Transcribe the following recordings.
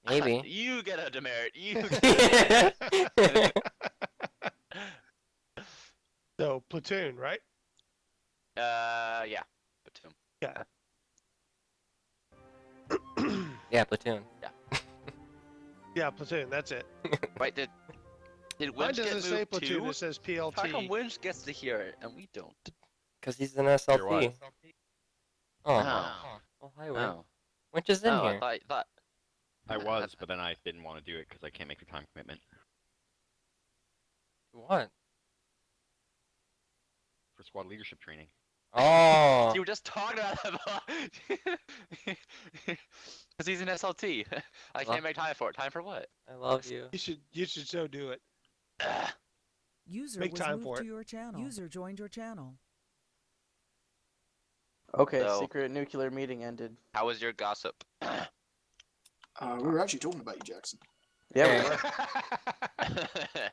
Maybe. You get a demerit. You get a demerit. So platoon, right? Yeah. Platoon. Yeah. Yeah, platoon. Yeah, platoon. That's it. Wait, did Mine Winch get doesn't moved say platoon. too? It says How come PLT. Winch gets to hear it and we don't? Because he's an SLT. Oh. Oh. Oh, hi, Winch. Oh. Winch is in Oh, here. I thought. I was, but then I didn't want to do it because I can't make the time commitment. What? For squad leadership training. Oh. You were just talking about that. Because he's an SLT. I can't make time for it. Time for what? I love you. You should so do it. User Make was time moved for to it. your channel. User joined your channel. Okay, So- secret nuclear meeting ended. How was your gossip? We were actually talking about you, Jackson. Yeah, Hey. we were.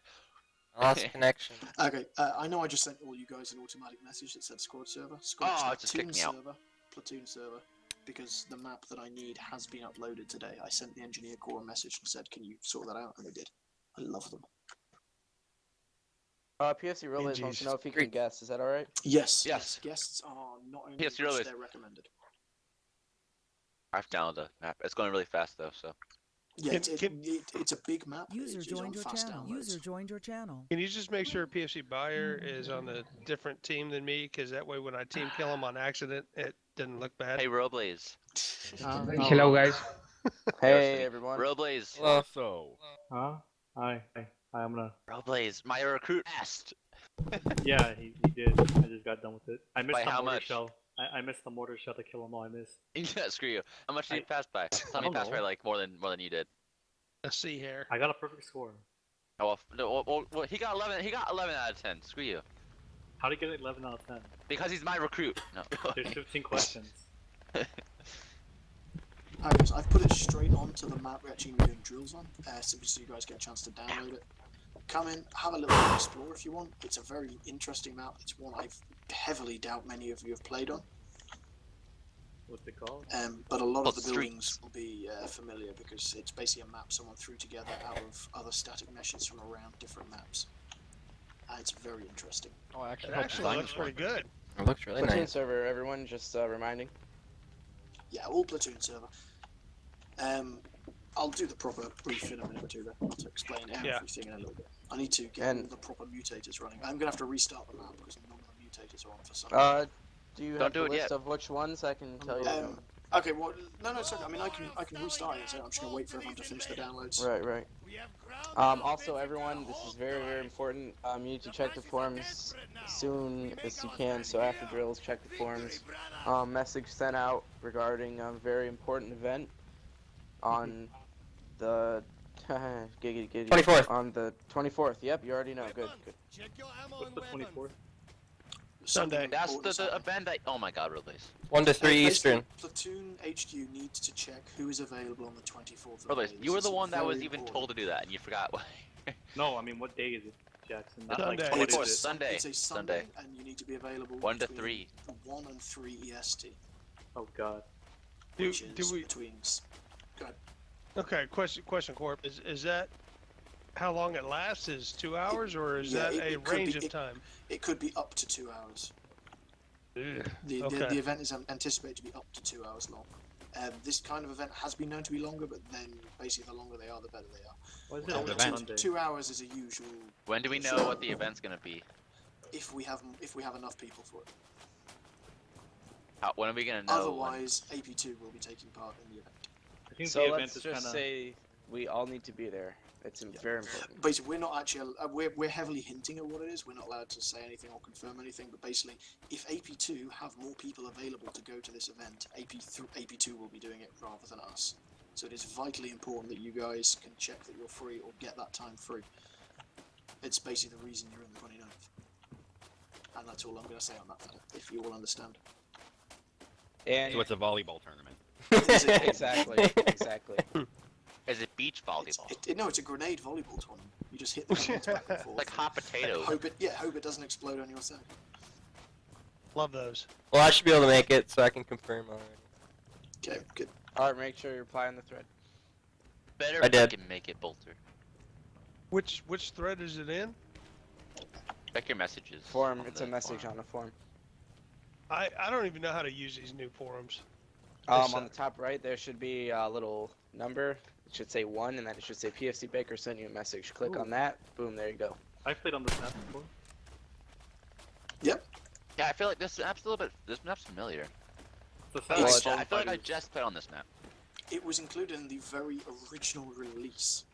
I lost connection. Okay, I know I just sent all you guys an automatic message that said squad server. Squad Oh, it just kicked me out. server, platoon server, because the map that I need has been uploaded today. I sent the engineer core a message and said, "Can you sort that out?" And they did. I love them. PSC Relays wants to know if he can Great. guess. Is that alright? Yes. Yes. Guests are not only Yes, which really. they're recommended. I've downloaded the map. It's going really fast though, so. Yeah, it's a big map. but User it's joined on your fast channel. downloads. User joined your channel. Can you just make sure PFC Buyer is on a different team than me? Because that way when I team kill him on accident, it doesn't look bad. Hey, Roblaze. Hello guys. Hey everyone. Roblaze. Hello. So, Huh? Hi. I'm gonna. Roblaze. My recruit asked. Yeah, he did. I just got done with it. I missed By the how mortar much? shell. I missed the mortar shell to kill him all. I missed. Yeah, screw you. How much did you I- pass by? Tell me don't pass by know. like more than you did. Let's see here. I got a perfect score. Oh well, no, well, he got 11. He got 11 out of 10. Screw you. How did you get 11 out of 10? Because he's my recruit. No. There's 15 questions. I've put it straight onto the map we're actually doing drills on, simply so you guys get a chance to download it. Come in, have a little explore if you want. It's a very interesting map. It's one I heavily doubt many of you have played on. What's it called? But a lot of the Streets. buildings will be familiar because it's basically a map someone threw together out of other static meshes from around different maps. It's very interesting. oh, I actually It helped actually design looks this one. pretty good. It looks really Platoon nice. server, everyone, just reminding. Yeah, all platoon server. I'll do the proper brief in a minute or two though, to explain everything in a little bit. I need to get all the proper mutators running. I'm gonna have to restart the map because none of the mutators are on for some reason. Do you Don't have do the it list yet. of which ones? I can tell you. Okay, well, no, it's okay. I mean, I can restart it. So I'm just gonna wait for everyone to finish the downloads. Right. Also, everyone, this is very, very important. You need to check the forums as soon as you can. So after drills, check the forums. Message sent out regarding a very important event on the 24th. On the 24th. Yep, you already know. Good. What's the 24th? Sunday. That's the event that. Oh my God, Roblaze. 1 to 3 Eastern. Platoon HQ needs to check who is available on the 24th. Roblaze, you were the one that was even told to do that, and you forgot why. No, I mean, what day is it, Jackson? Not Sunday. like what is 24th, it? Sunday. It's a Sunday, and you need to be available 1 to between 3. 1 and 3 EST, Oh god. which Do is we? between. Go ahead. Okay. Question, Corp. Is that how long it lasts? Is 2 hours or is Yeah, that a it could range be- of time? It could be up to 2 hours. Ugh. The Okay. event is anticipated to be up to 2 hours long. This kind of event has been known to be longer, but then basically the longer they are, the better they are. Why is it Oh, on the a event. Sunday? 2 hours is a usual When do we know what the event's gonna be? if we have enough people for it. When are we gonna know? Otherwise, AP2 will be taking part in the event. I think So the event let's is just kind of. say we all need need to be there. It's very important. Basically, we're not actually we're heavily hinting at what it is. We're not allowed to say anything or confirm anything. But basically, if AP2 have more people available to go to this event, AP2 will be doing it rather than us. So it is vitally important that you guys can check that you're free or get that time free. It's basically the reason you're in the 29th. And that's all I'm going to say on that matter, if you all understand. And So it's a volleyball tournament. exactly. Is it beach volleyball? No, it's a grenade volleyball tournament. You just hit the grenades back and forth. Like hot potato. Hope it doesn't explode on your side. Love those. Well, I should be able to make it, so I can confirm already. Okay, good. Alright, make sure you reply on the thread. better I did. fucking make it, Bolter. Which thread is it in? Check your messages. Forum. on It's the a message forum. on the forum. I don't even know how to use these new forums. On the top right, there should be a little number. It should say 1, and then it should say PFC Baker sent you a message. Click Ooh. on that. Boom. There you go. I've played on this map before. Yeah, I feel like this map's a little bit. This map's familiar. It's a Well, fast it's- I feel like I just played on this map. It was included in the very original release.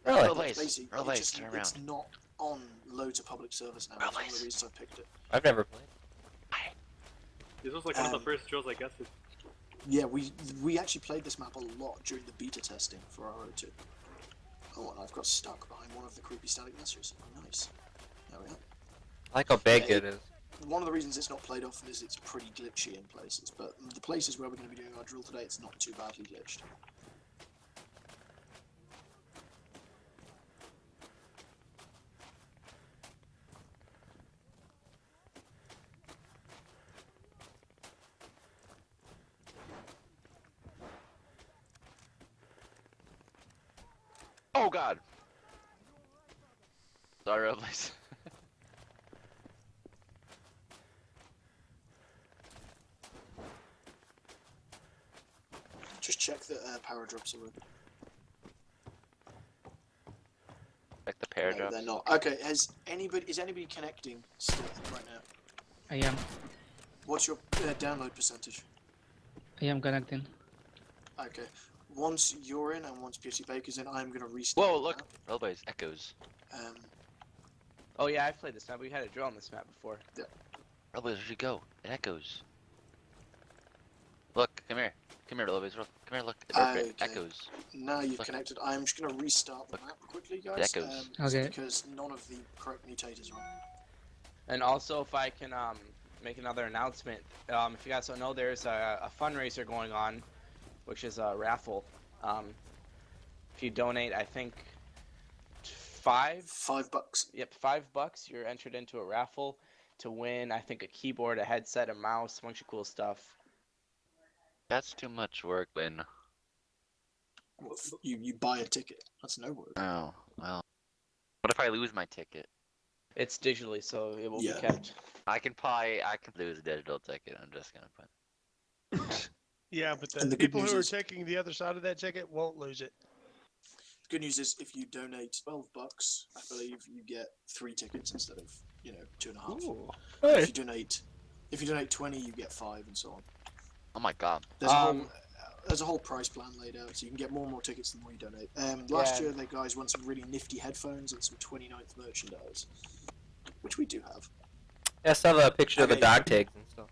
Really? Real base, Basically, real it base, just, turn it's around. not on loads of public servers now. Real That's one of base. the reasons I picked it. I've never played. This was like one of the Um, first drills I guess. Yeah, we actually played this map a lot during the beta testing for our O2. Oh, and I've got stuck behind one of the creepy static messages. Oh, nice. There we are. I like how big Yeah, it is. One of the reasons it's not played often is it's pretty glitchy in places, but the places where we're going to be doing our drill today, it's not too badly glitched. Oh god. Sorry, real base. Just check that power drops are open. Like the pair No, drops. they're not. Okay, is anybody connecting still right now? I am. What's your download percentage? I am connecting. Okay. Once you're in and once PFC Baker's in, I'm going to restart. Whoa, the look. map. Real base echoes. Oh yeah, I've played this map. We had a drill on this map before. Real base, where'd you go? It echoes. Look, come here. Come here, real base. Come here, look. It Okay. echoes. Now you've Look. connected. I'm just going to restart the map quickly, guys. echoes. Okay. Because none of the correct mutators are on. And also, if I can make another announcement, if you guys don't know, there's a fundraiser going on, which is a raffle. If you donate, I think $5. Yep, $5. You're entered into a raffle to win. I think a keyboard, a headset, a mouse, a bunch of cool stuff. That's too much work, Lynn. Well, you buy a ticket. That's no work. Oh, well. What if I lose my ticket? It's digitally, so it will Yeah. be kept. I can lose a digital ticket. I'm just gonna put. Yeah, but the And the good people news who are is- taking the other side of that ticket won't lose it. The good news is if you donate $12, I believe you get 3 tickets instead of 2.5. Ooh. If you donate 20, you get 5, and so on. Oh my god. There's a whole price plan laid out, so you can get more and more tickets the more you donate. Last Yeah. year, the guys won some really nifty headphones and some 29th merchandise, which we do have. Yeah, I still have a picture of the Okay. dog tags and stuff.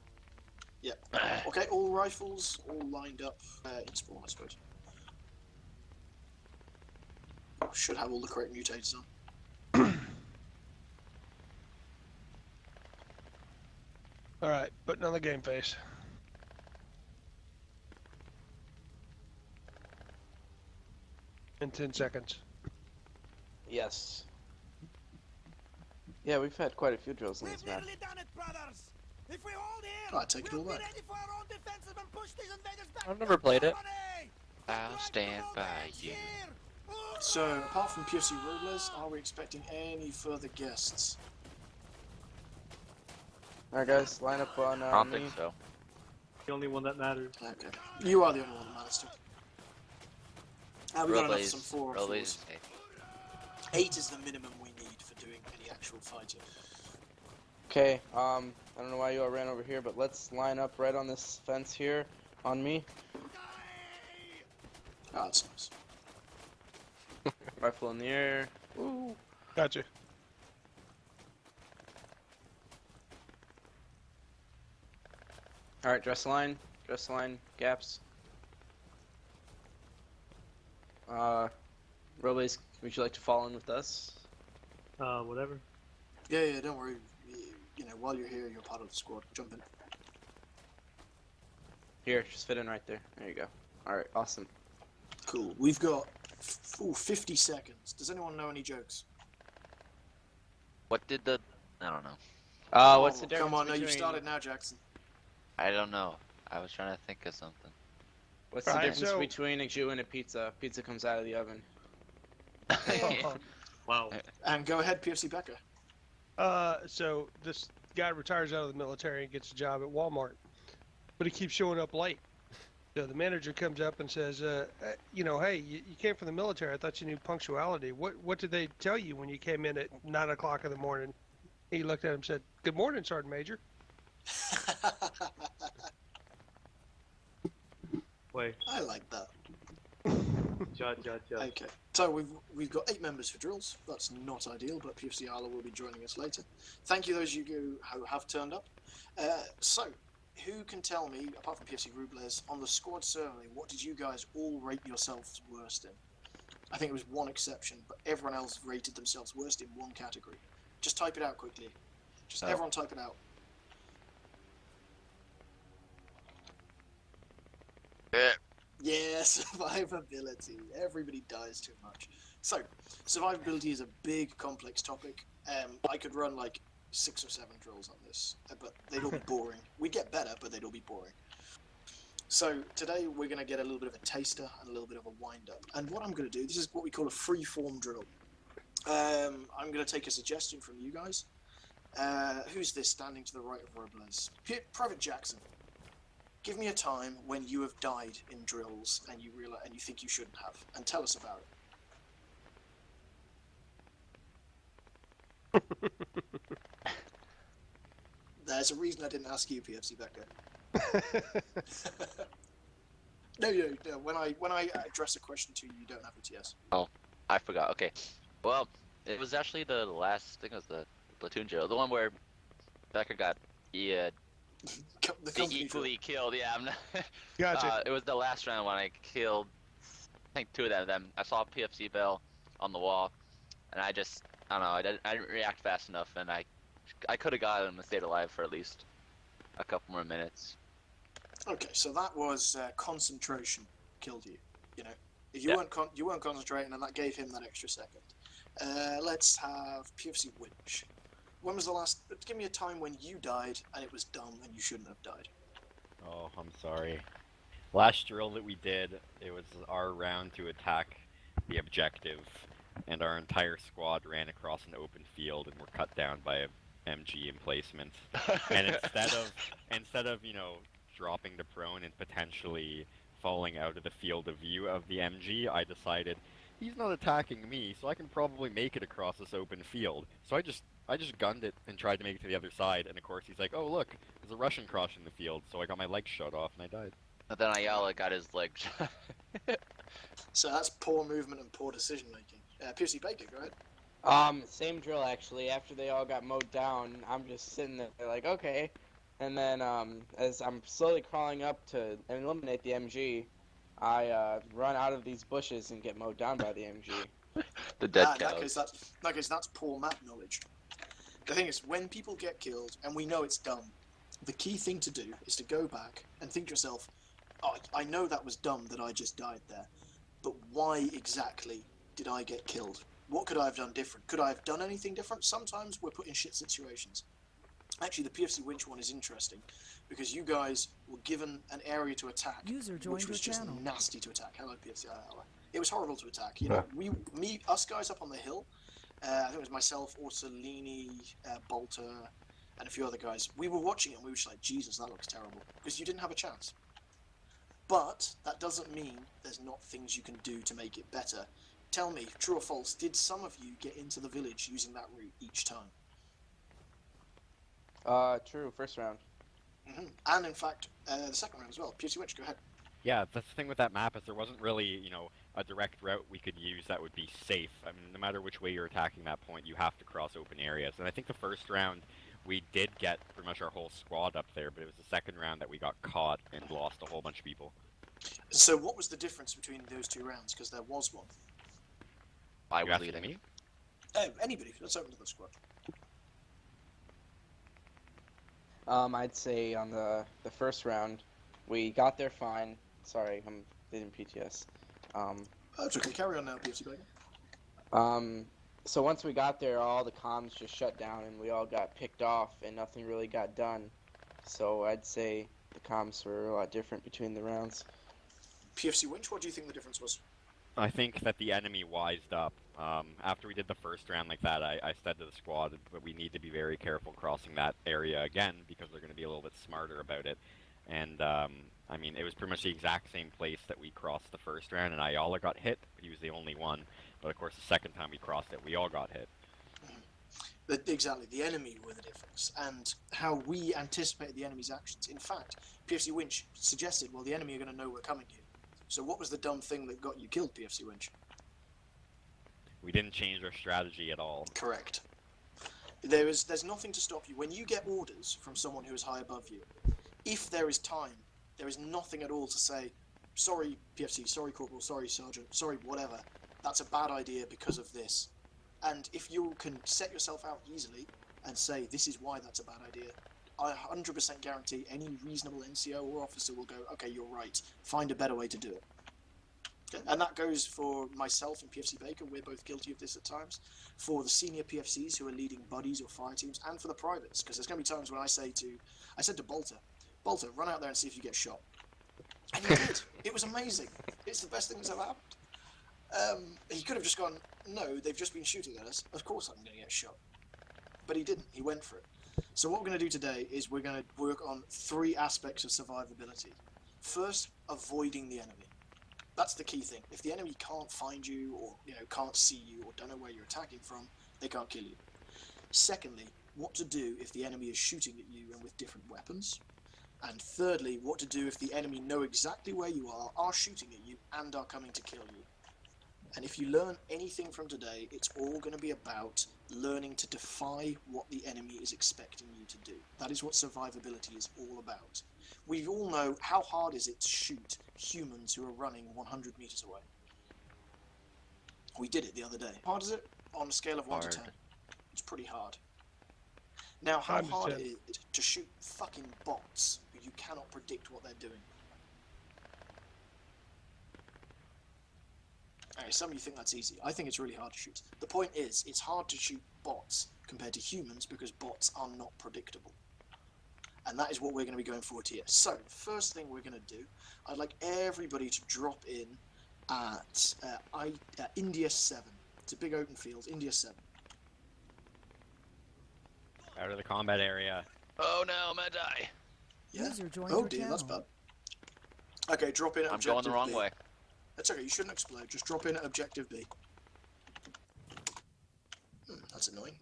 Okay, all rifles all lined up in spawn, I suppose. Should have all the correct mutators on. Alright, putting on the game face. In 10 seconds. Yes. Yeah, we've had quite a few drills in this map. I take it all back. I've never played it. I'll stand by you. So, apart from PFC Robles, are we expecting any further guests? Alright guys, line up on I don't me. think so. The only one that matters. Okay. You are the only one that matters to. We got enough Relays, some 4 on relays 4s. is safe. 8 is the minimum we need for doing any actual fighting. Okay, I don't know why you all ran over here, but let's line up right on this fence here, on me. Ah, that's nice. Rifle in the air. Woo. Gotcha. Alright, dress line, gaps. Robles, would you like to fall in with us? Whatever. Yeah, don't worry. While you're here, you're part of the squad. Jump in. Here, just fit in right there. There you go. Alright, awesome. Cool. We've got 50 seconds. Does anyone know any jokes? What did the... I don't know. What's the difference Come on, no, you between... started now, Jackson. I don't know. I was trying to think of something. What's the Alright, difference so- between a Jew and a pizza? Pizza comes out of the oven. Wow. And go ahead, PFC Becker. So this guy retires out of the military and gets a job at Walmart, but he keeps showing up late. So the manager comes up and says, hey, you came from the military. I thought you knew punctuality. What did they tell you when you came in at 9 o'clock in the morning? He looked at him and said, "Good morning, Sergeant Major." Wait. I like that. Judge. Okay, so we've got 8 members for drills. That's not ideal, but PFC Arla will be joining us later. Thank you those of you who have turned up. So, who can tell me, apart from PFC Rubles, on the squad survey, what did you guys all rate yourselves worst in? I think it was one exception, but everyone else rated themselves worst in one category. Just type it out quickly. Just everyone type it out. Yeah, survivability. Everybody dies too much. So, survivability is a big, complex topic. I could run like 6 or 7 drills on this, but they'd all be boring. We'd get better, but they'd all be boring. So today we're going to get a little bit of a taster and a little bit of a wind-up. And what I'm going to do, this is what we call a free-form drill. I'm going to take a suggestion from you guys. Who's this standing to the right of Robles? Private Jackson. Give me a time when you have died in drills and you realize and you think you shouldn't have, and tell us about it. There's a reason I didn't ask you, PFC Becker. No. When I address a question to you, you don't have a TS. Oh, I forgot. Okay. Well, it was actually the last. I think it was the platoon drill, the one where Becker got equally killed. Yeah, I'm not. Gotcha. It was the last round when I killed, I think 2 of them. I saw PFC Bell on the wall, and I don't know, I didn't react fast enough, and I could have got him and stayed alive for at least a couple more minutes. Okay, so that was concentration killed you. You know, if you weren't concentrating, and that gave him that extra second. Let's have PFC Winch. When was the last? Give me a time when you died and it was dumb and you shouldn't have died. Oh, I'm sorry. Last drill that we did, it was our round to attack the objective, and our entire squad ran across an open field and were cut down by a MG emplacement. And instead of dropping to prone and potentially falling out of the field of view of the MG, I decided he's not attacking me, so I can probably make it across this open field. So I just gunned it and tried to make it to the other side, and of course he's like, "Oh look, there's a Russian crossing the field," so I got my legs shot off and I died. And then Ayala got his leg shot. So that's poor movement and poor decision making. PFC Baker, go ahead. Same drill actually. After they all got mowed down, I'm just sitting there like, okay. And then, as I'm slowly crawling up to eliminate the MG, I run out of these bushes and get mowed down by the MG. The dead In that cows. case, that's poor map knowledge. The thing is, when people get killed, and we know it's dumb, the key thing to do is to go back and think to yourself, oh, I know that was dumb that I just died there, but why exactly did I get killed? What could I have done different? Could I have done anything different? Sometimes we're put in shit situations. Actually, the PFC Winch one is interesting because you guys were given an area to attack, User joined which was your just channel. nasty to attack. Hello, PFC. It was horrible to attack. You know, us guys up on the hill. I think it was myself, Orsolini, Bolter, and a few other guys. We were watching it and we were just like, Jesus, that looks terrible, because you didn't have a chance. But that doesn't mean there's not things you can do to make it better. Tell me, true or false, did some of you get into the village using that route each time? True, first round. And in fact, the second round as well. PFC Winch, go ahead. Yeah, that's the thing with that map is there wasn't really, a direct route we could use that would be safe. I mean, no matter which way you're attacking that point, you have to cross open areas. And I think the first round, we did get pretty much our whole squad up there, but it was the second round that we got caught and lost a whole bunch of people. So what was the difference between those 2 rounds? Because there was one. I You was asking leading. me? Anybody, let's open to the squad. I'd say on the first round, we got there fine. Sorry, I'm leading PTS. That's okay, carry on now, PFC Baker. So once we got there, all the comms just shut down and we all got picked off and nothing really got done. So I'd say the comms were a lot different between the rounds. PFC Winch, what do you think the difference was? I think that the enemy wised up. After we did the first round like that, I said to the squad that we need to be very careful crossing that area again because they're going to be a little bit smarter about it. And I mean, it was pretty much the exact same place that we crossed the first round, and Ayala got hit, but he was the only one. But of course, the second time we crossed it, we all got hit. Exactly, the enemy were the difference, and how we anticipated the enemy's actions. In fact, PFC Winch suggested, well, the enemy are going to know we're coming here. So what was the dumb thing that got you killed, PFC Winch? We didn't change our strategy at all. Correct. There's nothing to stop you. When you get orders from someone who is high above you, if there is time, there is nothing at all to say, sorry PFC, sorry Corporal, sorry Sergeant, sorry whatever, that's a bad idea because of this. And if you can set yourself out easily and say, this is why that's a bad idea, I 100% guarantee any reasonable NCO or officer will go, okay, you're right, find a better way to do it. Okay? And that goes for myself and PFC Baker, we're both guilty of this at times, for the senior PFCs who are leading buddies or fire teams, and for the privates, because there's going to be times when I said to Bolter, run out there and see if you get shot. And he did. It was amazing. It's the best thing that's ever happened. He could have just gone, no, they've just been shooting at us, of course I'm going to get shot. But he didn't, he went for it. So what we're going to do today is we're going to work on 3 aspects of survivability. First, avoiding the enemy. That's the key thing. If the enemy can't find you, or can't see you, or don't know where you're attacking from, they can't kill you. Secondly, what to do if the enemy is shooting at you and with different weapons. And thirdly, what to do if the enemy know exactly where you are shooting at you, and are coming to kill you. And if you learn anything from today, it's all going to be about learning to defy what the enemy is expecting you to do. That is what survivability is all about. We all know how hard is it to shoot humans who are running 100 meters away. We did it the other day. How hard is it? On a scale of 1 to 10. It's pretty hard. Now, how hard is it to shoot fucking bots who you cannot predict what they're doing? Okay, some of you think that's easy. I think it's really hard to shoot. The point is, it's hard to shoot bots compared to humans because bots are not predictable. And that is what we're going to be going forward here. So, first thing we're going to do, I'd like everybody to drop in at India 7. It's a big open field, India 7. Out of the combat area. Oh no, I'm gonna die. Yeah. User joined Oh your dear, that's channel. bad. Okay, drop in at I'm objective going the wrong B. way. That's okay, you shouldn't explode. Just drop in at objective B. That's annoying.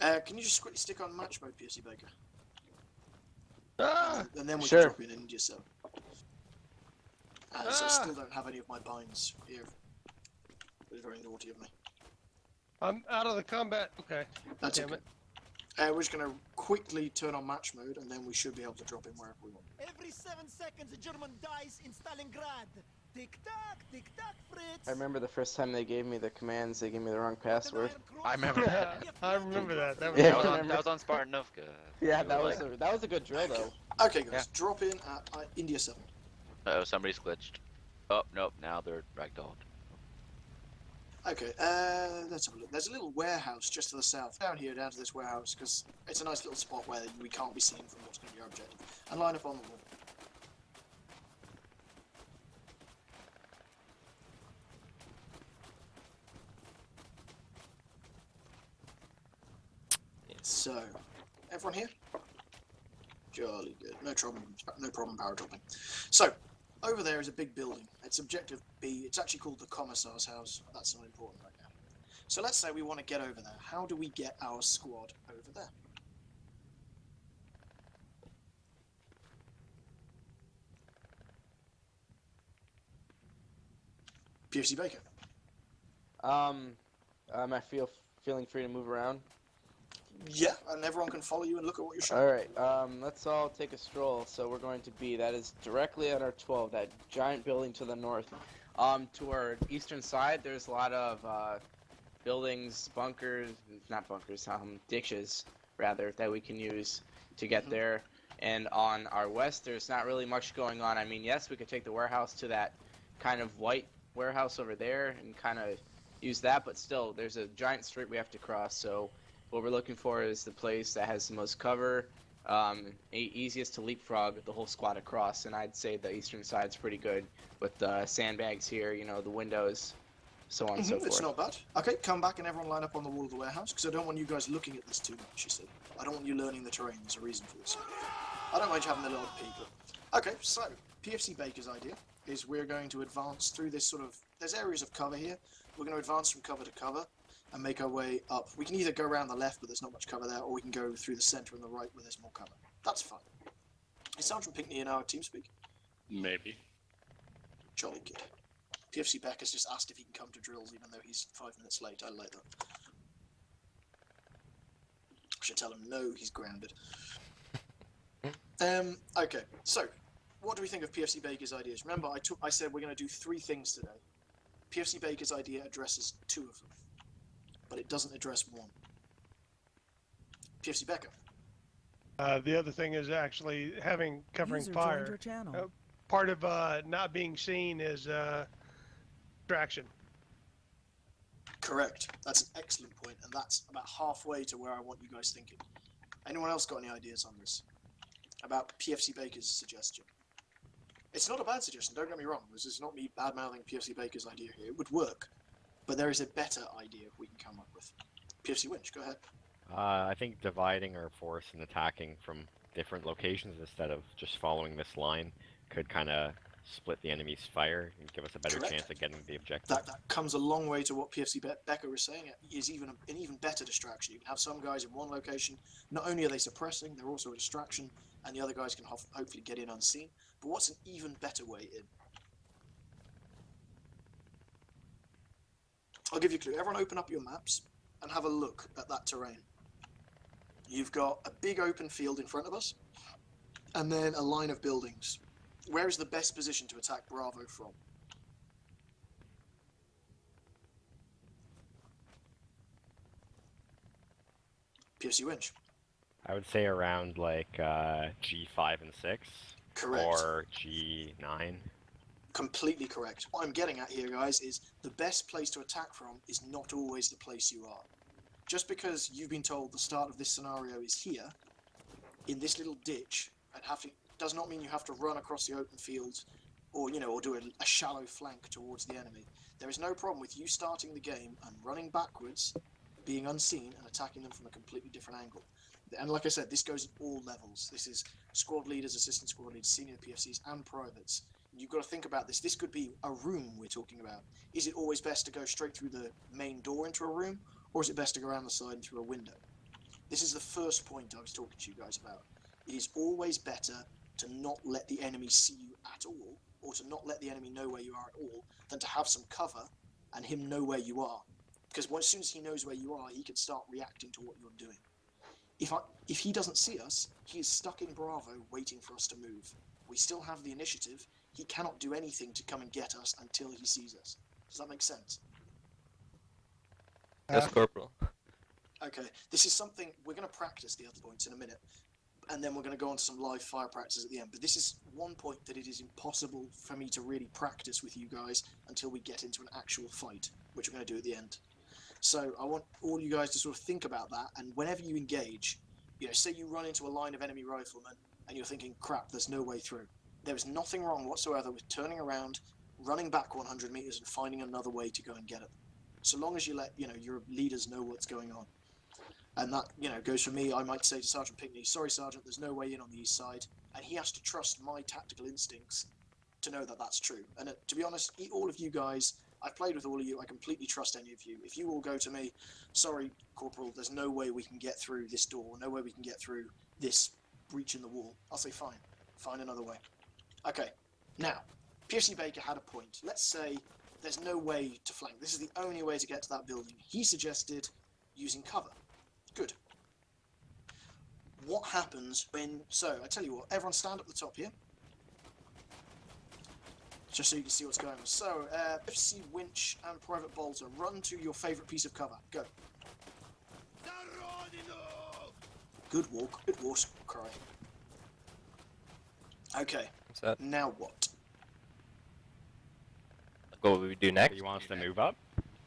Can you just quickly stick on match mode, PFC Baker? And then we can drop in India 7. As I still don't have any of my binds here. It was very naughty of me. I'm out of the combat. Okay. That's Damn okay. it. We're just going to quickly turn on match mode, and then we should be able to drop in wherever we want. Every 7 seconds, a German dies in Stalingrad. Tick tock, Fritz. I remember the first time they gave me the commands, they gave me the wrong password. I remember that. I remember that. That was Yeah. That was on Spartanovka. Yeah, You that were was that was a good drill though. Okay, guys, drop in at India 7. Oh, somebody's glitched. Oh, nope, now they're ragdolled. Okay, let's have a look. There's a little warehouse just to the south. Down here, down to this warehouse, because it's a nice little spot where we can't be seen from what's going to be our objective. And line up on the wall. So, everyone here? Jolly good. No problem power dropping. So, over there is a big building. It's objective B. It's actually called the Commissar's house. That's not important right now. So let's say we want to get over there. How do we get our squad over there? PFC Baker. I feeling free to move around. Yeah, and everyone can follow you and look at what you're showing. Alright, let's all take a stroll. So we're going to be, that is directly on our 12, that giant building to the north. To our eastern side, there's a lot of buildings, bunkers, not bunkers, ditches, rather, that we can use to get there. And on our west, there's not really much going on. I mean, yes, we could take the warehouse to that kind of white warehouse over there and kind of use that, but still, there's a giant street we have to cross, so what we're looking for is the place that has the most cover Easiest to leapfrog the whole squad across, and I'd say the eastern side's pretty good with the sandbags here, you know, the windows, so on and so forth. It's not bad. Okay, come back and everyone line up on the wall of the warehouse, because I don't want you guys looking at this too much, you see. I don't want you learning the terrain. There's a reason for this. I don't mind you having a little peek. Okay, so PFC Baker's idea is we're going to advance through this sort of... There's areas of cover here. We're going to advance from cover to cover and make our way up. We can either go around the left, but there's not much cover there, or we can go through the centre and the right where there's more cover. That's fine. Is Sergeant Pinkney in our team speak? Maybe. Jolly good. PFC Becker's just asked if he can come to drills even though he's 5 minutes late. I like that. I should tell him no, he's grounded. Okay, so what do we think of PFC Baker's ideas? Remember, I said we're going to do 3 things today. PFC Baker's idea addresses 2 of them, but it doesn't address 1. PFC Becker. The other thing is actually covering User joined fire. your channel. Part of not being seen is distraction. Correct. That's an excellent point, and that's about halfway to where I want you guys thinking. Anyone else got any ideas on this? About PFC Baker's suggestion? It's not a bad suggestion, don't get me wrong. This is not me bad-mouthing PFC Baker's idea here. It would work, but there is a better idea we can come up with. PFC Winch, go ahead. I think dividing our force and attacking from different locations instead of just following this line could kind of split the enemy's fire and give us a better Correct. chance at getting the objective. That comes a long way to what PFC Becker was saying. It is even an even better distraction. You can have some guys in one location. Not only are they suppressing, they're also a distraction, and the other guys can hopefully get in unseen. But what's an even better way in? I'll give you a clue. Everyone open up your maps and have a look at that terrain. You've got a big open field in front of us, and then a line of buildings. Where is the best position to attack Bravo from? PFC Winch. I would say around like G5 and 6. Correct. Or G9. Completely correct. What I'm getting at here, guys, is the best place to attack from is not always the place you are. Just because you've been told the start of this scenario is here, in this little ditch, and does not mean you have to run across the open field, or or do a shallow flank towards the enemy. There is no problem with you starting the game and running backwards, being unseen, and attacking them from a completely different angle. And like I said, this goes at all levels. This is squad leaders, assistant squad leaders, senior PFCs, and privates. You've got to think about this. This could be a room we're talking about. Is it always best to go straight through the main door into a room, or is it best to go around the side and through a window? This is the first point I was talking to you guys about. It is always better to not let the enemy see you at all, or to not let the enemy know where you are at all, than to have some cover and him know where you are. Because as soon as he knows where you are, he can start reacting to what you're doing. If he doesn't see us, he is stuck in Bravo waiting for us to move. We still have the initiative. He cannot do anything to come and get us until he sees us. Does that make sense? Yes, Corporal. Okay, this is something we're going to practice the other points in a minute, and then we're going to go on to some live fire practice at the end. But this is one point that it is impossible for me to really practice with you guys until we get into an actual fight, which we're going to do at the end. So I want all you guys to sort of think about that, and whenever you engage, say you run into a line of enemy riflemen, and you're thinking, crap, there's no way through. There is nothing wrong whatsoever with turning around, running back 100 meters, and finding another way to go and get at them. So long as you let your leaders know what's going on. And that goes for me. I might say to Sergeant Pinkney, sorry Sergeant, there's no way in on the east side, and he has to trust my tactical instincts to know that that's true. And to be honest, all of you guys, I've played with all of you, I completely trust any of you. If you all go to me, sorry Corporal, there's no way we can get through this door, no way we can get through this breach in the wall, I'll say fine, find another way. Okay, now, PFC Baker had a point. Let's say there's no way to flank. This is the only way to get to that building. He suggested using cover. Good. What happens when... So, I tell you what, everyone stand up the top here. Just so you can see what's going on. So, PFC Winch and Private Bolter, run to your favourite piece of cover. Go. Good walk. Good war cry. Okay. What's that? Now what? What will we do next? You want us to move up?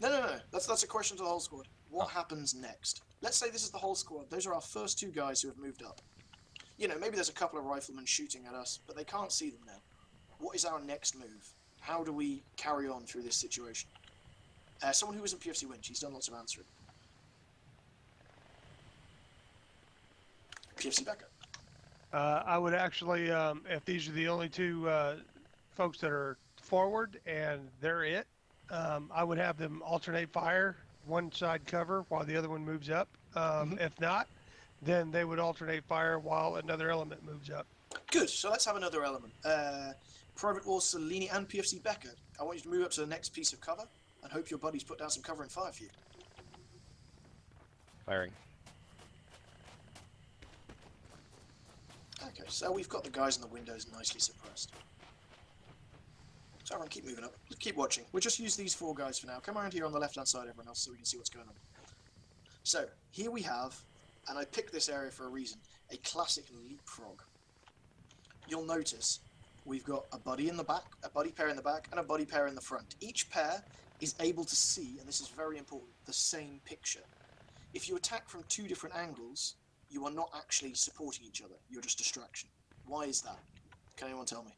No. That's a question to the whole squad. What happens next? Let's say this is the whole squad. Those are our first 2 guys who have moved up. you know, maybe there's a couple of riflemen shooting at us, but they can't see them now. What is our next move? How do we carry on through this situation? Someone who isn't PFC Winch, he's done lots of answering. PFC Becker. I would actually, if these are the only two folks that are forward and they're it, I would have them alternate fire, one side cover while the other one moves up. If not, then they would alternate fire while another element moves up. Good, so let's have another element. Private War Salini and PFC Becker, I want you to move up to the next piece of cover and hope your buddies put down some cover and fire for you. Firing. Okay, so we've got the guys in the windows nicely suppressed. So everyone keep moving up. Keep watching. We'll just use these 4 guys for now. Come around here on the left-hand side, everyone else, so we can see what's going on. So, here we have, and I picked this area for a reason, a classic leapfrog. You'll notice we've got a buddy in the back, a buddy pair in the back, and a buddy pair in the front. Each pair is able to see, and this is very important, the same picture. If you attack from 2 different angles, you are not actually supporting each other. You're just distraction. Why is that? Can anyone tell me?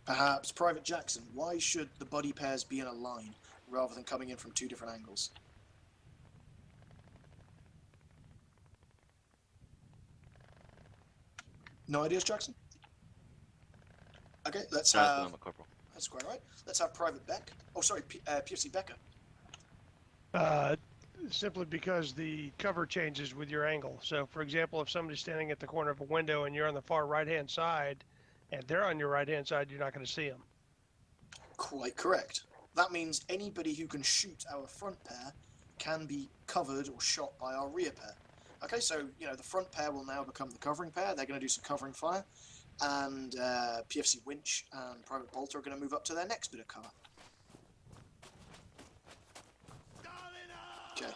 Perhaps Private Jackson, why should the buddy pairs be in a line rather than coming in from 2 different angles? No ideas, Jackson? Okay, let's have... That's quite right. Let's have Private Beck. Oh, sorry, PFC Becker. Simply because the cover changes with your angle. So, for example, if somebody's standing at the corner of a window and you're on the far right-hand side, and they're on your right-hand side, you're not going to see them. Quite correct. That means anybody who can shoot our front pair can be covered or shot by our rear pair. Okay, so, you know, the front pair will now become the covering pair. They're going to do some covering fire. And PFC Winch and Private Bolter are going to move up to their next bit of cover. Okay.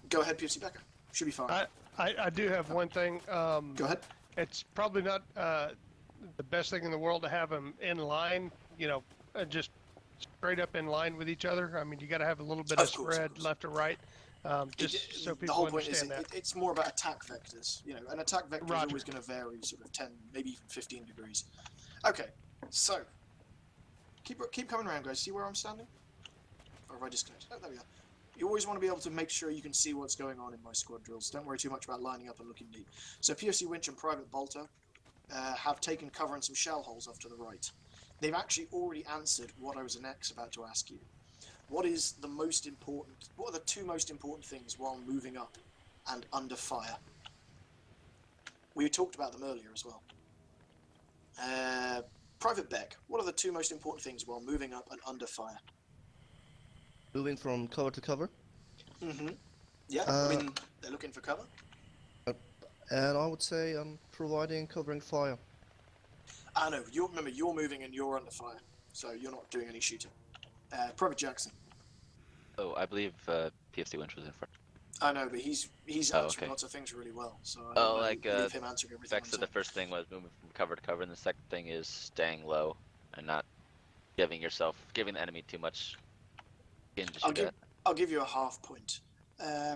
Go ahead, PFC Becker. Should be fine. I do have one thing. Go ahead. It's probably not the best thing in the world to have them in line, you know, just straight up in line with each other. I mean, you got to have a little bit of spread left or right, just so people the whole point is understand that. it's more about attack vectors. You know, an attack vector is always going to vary sort of 10, maybe even 15 degrees. Okay, so keep coming around, guys. See where I'm standing? Or have I disconnected? Oh, there we are. You always want to be able to make sure you can see what's going on in my squad drills. Don't worry too much about lining up and looking neat. So PFC Winch and Private Bolter have taken cover in some shell holes off to the right. They've actually already answered what I was next about to ask you. What is the most important? What are the 2 most important things while moving up and under fire? We talked about them earlier as well. Private Beck, what are the 2 most important things while moving up and under fire? Moving from cover to cover. Yeah, I mean, they're looking for cover. And I would say providing covering fire. I know, remember, you're moving and you're under fire, so you're not doing any shooting. Private Jackson. Oh, I believe PFC Winch was in front. I know, but he's answering lots of things really well, so I leave him answering everything. Beck said the first thing was moving from cover to cover, and the second thing is staying low and not giving the enemy too much skin to shoot at. I'll give you a half point.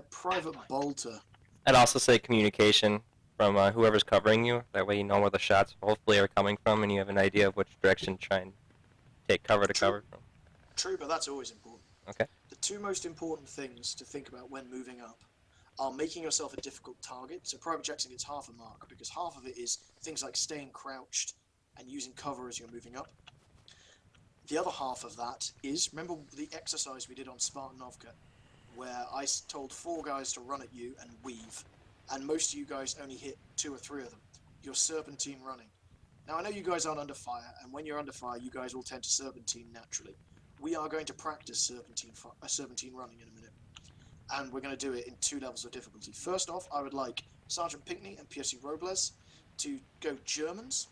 Private Bolter. I'd also say communication from whoever's covering you. That way you know where the shots hopefully are coming from, and you have an idea of which direction to try and take cover to cover from. True, but that's always important. Okay. The 2 most important things to think about when moving up are making yourself a difficult target. So Private Jackson gets half a mark because half of it is things like staying crouched and using cover as you're moving up. The other half of that is, remember the exercise we did on Spartanovka, where I told 4 guys to run at you and weave, and most of you guys only hit 2 or 3 of them. You're serpentine running. Now I know you guys aren't under fire, and when you're under fire, you guys will tend to serpentine naturally. We are going to practice serpentine running in a minute, and we're going to do it in 2 levels of difficulty. First off, I would like Sergeant Pinkney and PFC Robles to go Germans.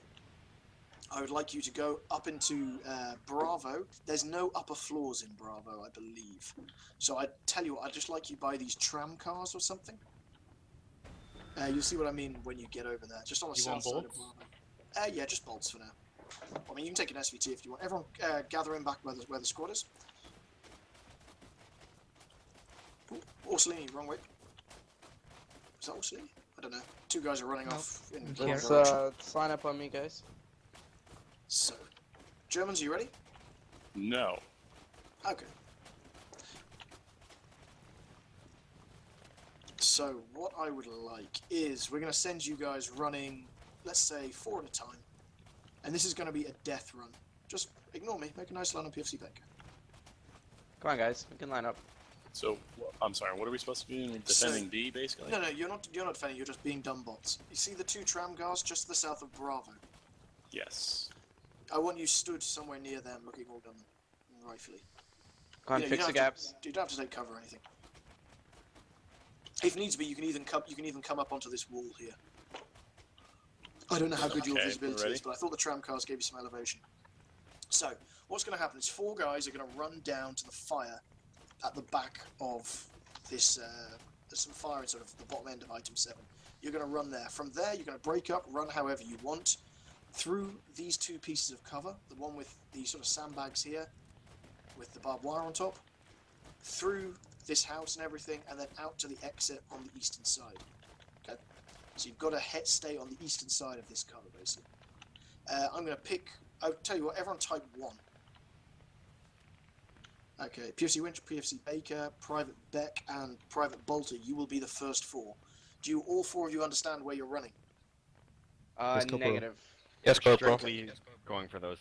I would like you to go up into Bravo. There's no upper floors in Bravo, I believe. So I tell you what, I'd just like you buy these tram cars or something. You'll see what I mean when you get over there. Just on the south side of Bravo. Yeah, just bolts for now. I mean, you can take an SVT if you want. Everyone gather in back where the squad is. Orsolini, wrong way. Is that Orsolini? I don't know. Two guys are running Nope. off in I'm the wrong here. direction. Let's line up on me, guys. So, Germans, are you ready? No. Okay. So, what I would like is we're going to send you guys running, let's say, 4 at a time. And this is going to be a death run. Just ignore me. Make a nice line on PFC Baker. Come on, guys. We can line up. So, I'm sorry, what are we supposed to be doing? Defending B, basically? No, you're not defending. You're just being dumb bots. You see the 2 tram cars just to the south of Bravo? Yes. I want you stood somewhere near them, looking all dumb and rifly. Come on, You know, fix the gaps. You don't have to take cover or anything. If needs be, you can even come up onto this wall here. I don't know how good your Okay, visibility ready? is, but I thought the tram cars gave you some elevation. So, what's going to happen is 4 guys are going to run down to the fire at the back of this. There's some fire in sort of the bottom end of item 7. You're going to run there. From there, you're going to break up, run however you want, through these 2 pieces of cover. The one with the sort of sandbags here, with the barbed wire on top, through this house and everything, and then out to the exit on the eastern side. Okay, so you've got to stay on the eastern side of this cover, basically. I'm going to pick. I'll tell you what. Everyone type 1. Okay, PFC Winch, PFC Baker, Private Beck, and Private Bolter. You will be the first 4. Do you all 4 of you understand where you're running? Yes, Corporal. Negative. Yes, Corporal. Strictly going for those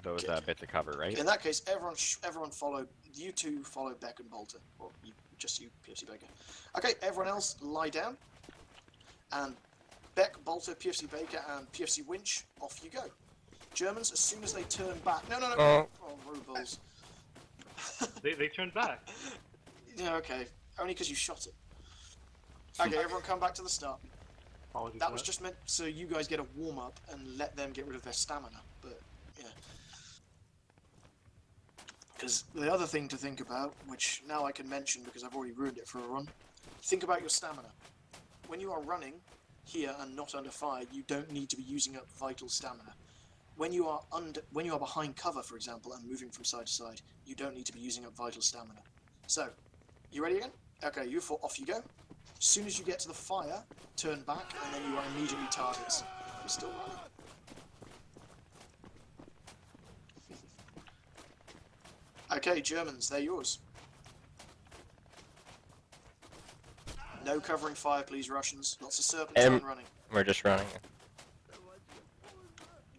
Okay. bits of cover, right? In that case, everyone follow. You 2 follow Beck and Bolter, or just you, PFC Baker. Okay, everyone else lie down. And Beck, Bolter, PFC Baker, and PFC Winch, off you go. Germans, as soon as they turn back. No. Oh. Oh, rubles. They turned back. Yeah, okay. Only because you shot it. Okay, everyone come back to the start. Apologies That for was just meant so you guys get a warm up and let them get rid of their stamina. But yeah. Because the other thing to think about, which now I can mention because I've already ruined it for a run, think about your stamina. When you are running here and not under fire, you don't need to be using up vital stamina. When you are behind cover, for example, and moving from side to side, you don't need to be using up vital stamina. So, you ready again? Okay, you 4, off you go. As soon as you get to the fire, turn back, and then you are immediately targets. You're still running. Okay, Germans, they're yours. No covering fire, please, Russians. Lots of serpentine running. We're just running.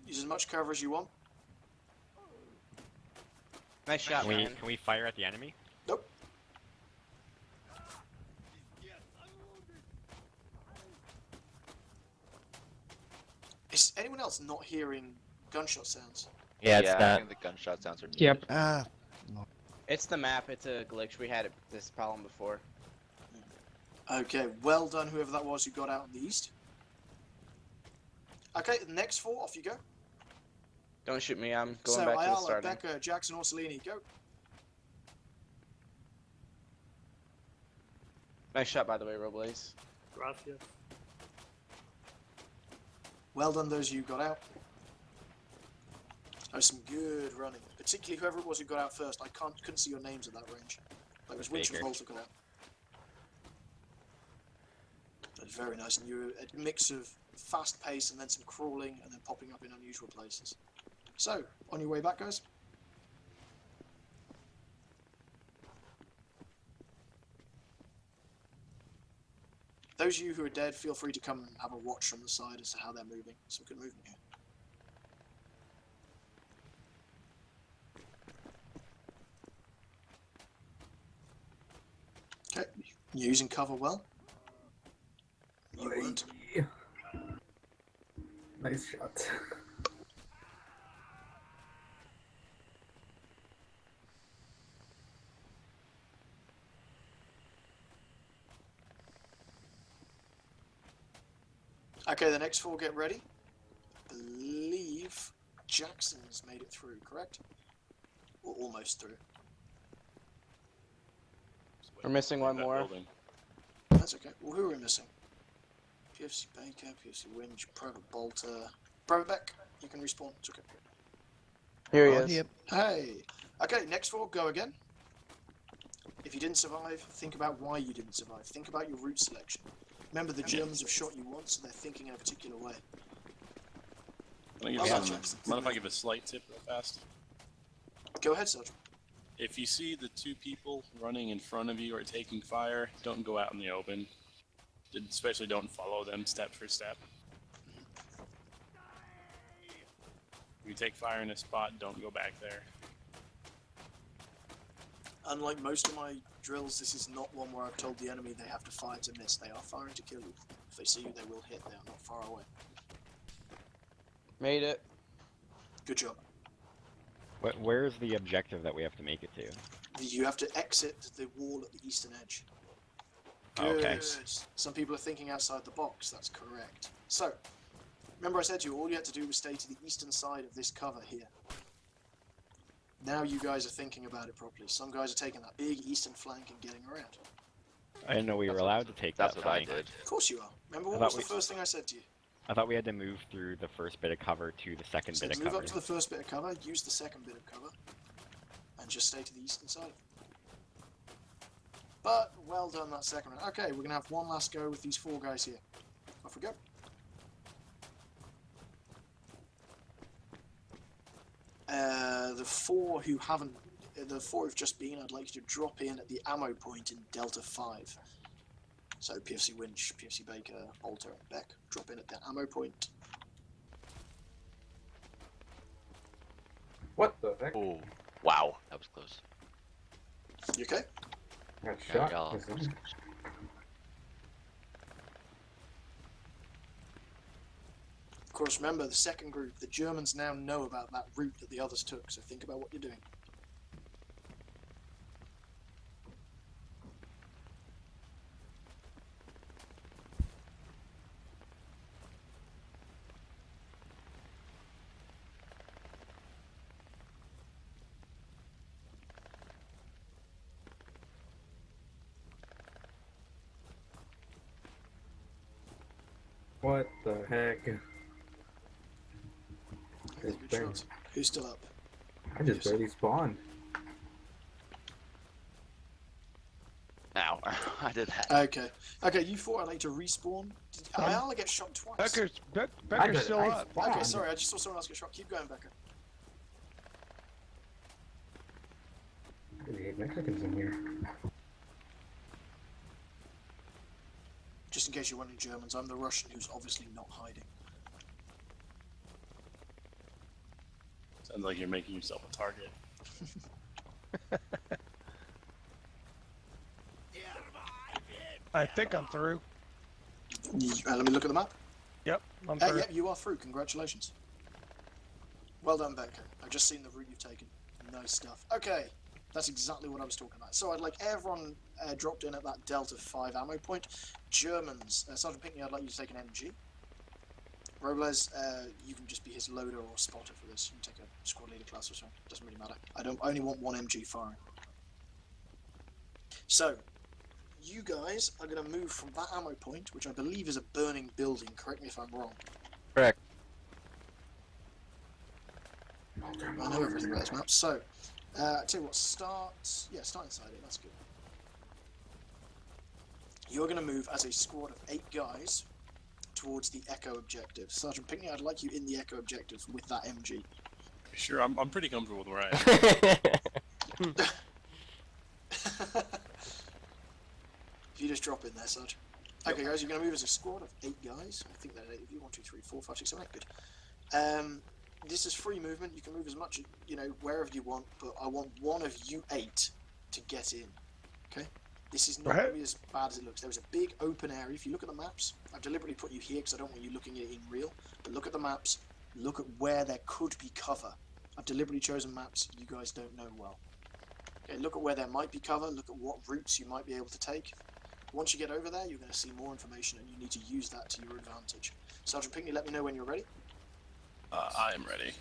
Use as much cover as you want. Nice shot, man. Can we fire at the enemy? Nope. Is anyone else not hearing gunshot sounds? Yeah, it's I not. think the gunshot sounds are muted. Yep. Ah, It's the map. It's a glitch. We had this problem before. Okay, well done, whoever that was who got out in the east. Okay, the next 4, off you go. Don't shoot me. I'm going So, back to the Ayala, starting. Becca, Jackson, Orsolini, go. Nice shot, by the way, Robles. Gracias. Well done, those of you who got out. That was some good running. Particularly whoever it was who got out first. I couldn't see your names at that range. Like it was Winch and Baker. Volta got out. That was very nice. And you were a mix of fast pace and then some crawling and then popping up in unusual places. So, on your way back, guys. Those of you who are dead, feel free to come and have a watch from the side as to how they're moving. Some good movement here. Okay, you're using cover well. You weren't. Nice shot. Okay, the next 4 get ready. I believe Jackson's made it through, correct? Or almost through. We're missing one That more. building. That's okay. Well, who are we missing? PFC Baker, PFC Winch, Private Bolter. Private Beck, you can respawn. It's okay. Here he right is. here. Hey! Okay, next 4, go again. If you didn't survive, think about why you didn't survive. Think about your route selection. Remember, the Germans have shot you once, so they're thinking in a particular way. Mind if I give a slight tip real fast? Go ahead, Sergeant. If you see the two people running in front of you or taking fire, don't go out in the open. Especially don't follow them step for step. If you take fire in a spot, don't go back there. Unlike most of my drills, this is not one where I've told the enemy they have to fire to miss. They are firing to kill you. If they see you, they will hit. They are not far away. Made it. Good job. Where's the objective that we have to make it to? You have to exit the wall at the eastern edge. Good. Okay. Some people are thinking outside the box. That's correct. So, remember I said to you, all you had to do was stay to the eastern side of this cover here. Now you guys are thinking about it properly. Some guys are taking that big eastern flank and getting around. I didn't know we were allowed to take that That's what I flank. did. Of course you are. Remember what I was thought the first thing I said to you? I thought we had to move through the first bit of cover to the second So bit of move cover. up to the first bit of cover, use the second bit of cover, and just stay to the eastern side. But, well done that second one. Okay, we're going to have one last go with these four guys here. Off we go. The four who've just been, I'd like you to drop in at the ammo point in Delta 5. So PFC Winch, PFC Baker, Alter, and Beck, drop in at the ammo point. What the heck? Oh, wow, that was close. You okay? Got Yeah, shot. Of course, remember, the second group, the Germans now know about that route that the others took, so think about what you're doing. What the heck? Good shot. Who's still up? I just barely spawned. Ow, I did that. Okay. Okay, you four are like to respawn. I only get shot twice. Becker's still up. Okay, sorry, I just saw someone else get shot. Keep going, Becker. There's 8 Mexicans in here. Just in case you're wondering, Germans, I'm the Russian who's obviously not hiding. Sounds like you're making yourself a target. I think I'm through. Let me look at the map. Yep, I'm through. Yeah, you are through. Congratulations. Well done, Becker. I've just seen the route you've taken. Nice stuff. Okay, that's exactly what I was talking about. So I'd like everyone dropped in at that Delta 5 ammo point. Germans, Sergeant Pinckney, I'd like you to take an MG. Robles, you can just be his loader or spotter for this. You can take a squad leader class or something. Doesn't really matter. I only want one MG firing. So, you guys are going to move from that ammo point, which I believe is a burning building. Correct me if I'm wrong. Correct. I know everything about this map. So, I tell you what, start inside it. That's good. You're going to move as a squad of 8 guys towards the Echo objective. Sergeant Pinckney, I'd like you in the Echo objective with that MG. Sure, I'm pretty comfortable with where I am. If you just drop in there, Sarge. Okay, guys, you're going to move as a squad of 8 guys. I think that's 8 of you. 1, 2, 3, 4, 5, 6, 7, 8. Good. This is free movement. You can move as much, wherever you want, but I want one of you 8 to get in. Okay? This is not going to be as bad as it looks. There is a big open area. If you look at the maps, I've deliberately put you here because I don't want you looking at it in real, but look at the maps. Look at where there could be cover. I've deliberately chosen maps you guys don't know well. Okay, look at where there might be cover. Look at what routes you might be able to take. Once you get over there, you're going to see more information, and you need to use that to your advantage. Sergeant Pinckney, let me know when you're ready. I am ready.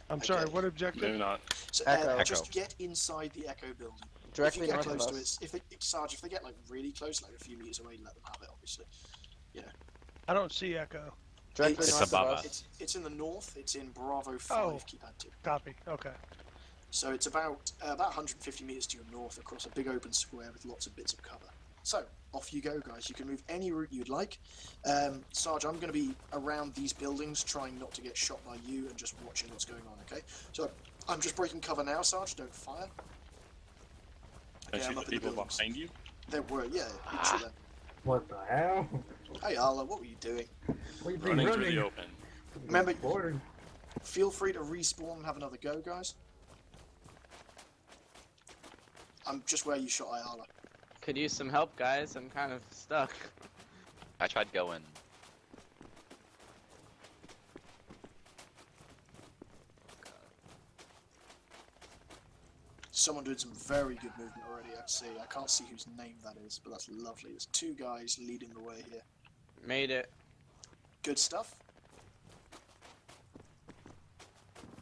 I'm sorry, what objective? Maybe not. So, Echo. just get inside the Echo building. Directly if you get north close of to us. it, Sarge, if they get really close, like a few meters away, let them have it, obviously. I don't see Echo. Directly It's north above of us. us. It's in the north. It's in Bravo 5. Oh. Keep active. Copy. Okay. So it's about 150 meters to your north across a big open square with lots of bits of cover. So off you go, guys. You can move any route you'd like. Sarge, I'm going to be around these buildings, trying not to get shot by you and just watching what's going on. Okay. So I'm just breaking cover now, Sarge. Don't fire. I Okay, shoot I'm the up in the people buildings. behind you. There were, yeah. You can shoot them. What the hell? Hey, Arla, what were you doing? What you Running through the open. Remember, Border. feel free to respawn and have another go, guys. I'm just where you shot Ayala. Could use some help, guys. I'm kind of stuck. I tried going. Someone doing some very good movement already, I'd see. I can't see whose name that is, but that's lovely. There's two guys leading the way here. Made it. Good stuff.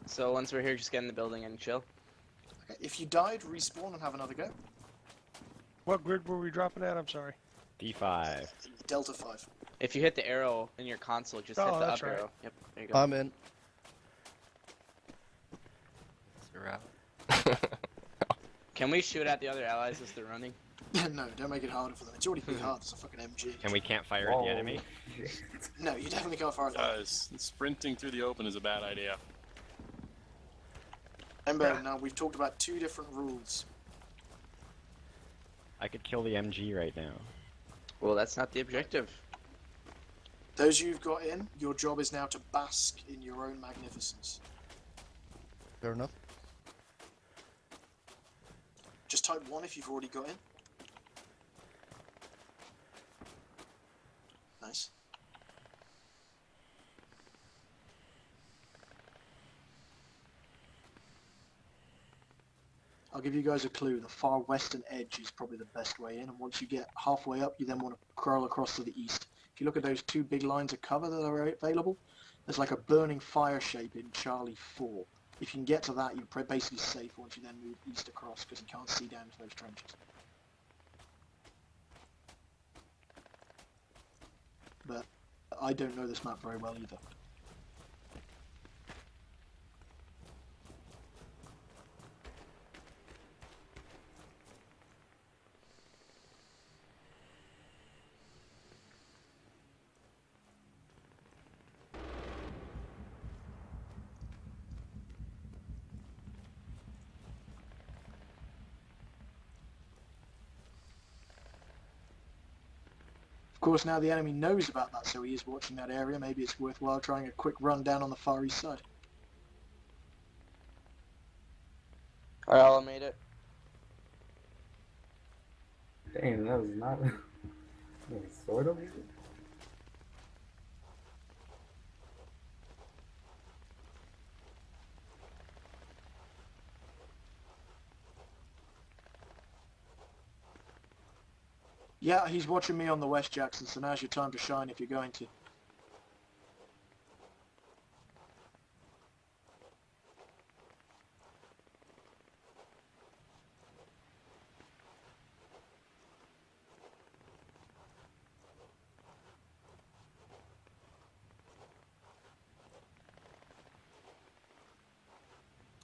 So once we're here, just get in the building and chill. Okay, if you died, respawn and have another go. What grid were we dropping at? I'm sorry. D5. Delta 5. If you hit the arrow in your console, just hit Oh, the that's up right. arrow. Yep, there you go. I'm in. Can we shoot at the other allies as they're running? No, don't make it harder for them. It's already pretty hard. It's a fucking MG. And we can't fire at the enemy? No, you definitely can't fire at them. Guys, sprinting through the open is a bad idea. Remember, now we've talked about two different rules. I could kill the MG right now. Well, that's not the objective. Those you've got in, your job is now to bask in your own magnificence. Fair enough. Just type 1 if you've already got in. Nice. I'll give you guys a clue. The far western edge is probably the best way in, and once you get halfway up, you then want to crawl across to the east. If you look at those two big lines of cover that are available, there's like a burning fire shape in Charlie 4. If you can get to that, you're basically safe once you then move east across, because you can't see down into those trenches. But I don't know this map very well either. Of course, now the enemy knows about that, so he is watching that area. Maybe it's worthwhile trying a quick run down on the far east side. Ayala made it. Damn, that was not sort of. Yeah, he's watching me on the west, Jackson, so now's your time to shine if you're going to.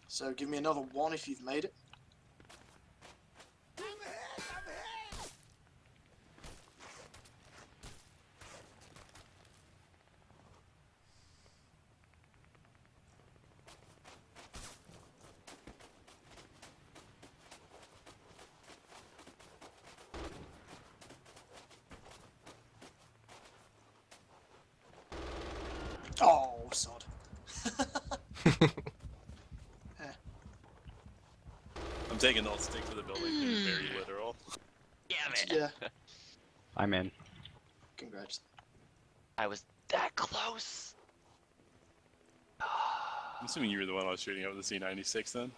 So give me another 1 if you've made it. Oh, sod. I'm taking those stick to the building being very literal. Damn it! Yeah, I'm in. congrats. I was that close. I'm assuming you were the one I was shooting at with the C96 then?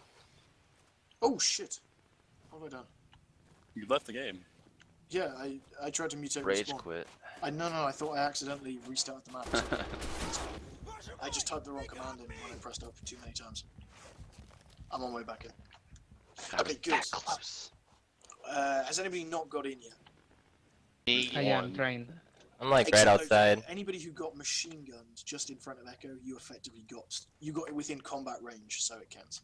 Oh shit. What have I done? You left the game. Yeah, I tried to mutate Rage respawn. quit. No, I thought I accidentally restarted the map. So I just typed the wrong command in when I pressed up too many times. I'm on my way back in. Okay, good. That close. Has anybody not got in yet? I am trying. I'm like right Except those- outside. Anybody who got machine guns just in front of Echo, you effectively got it within combat range, so it counts.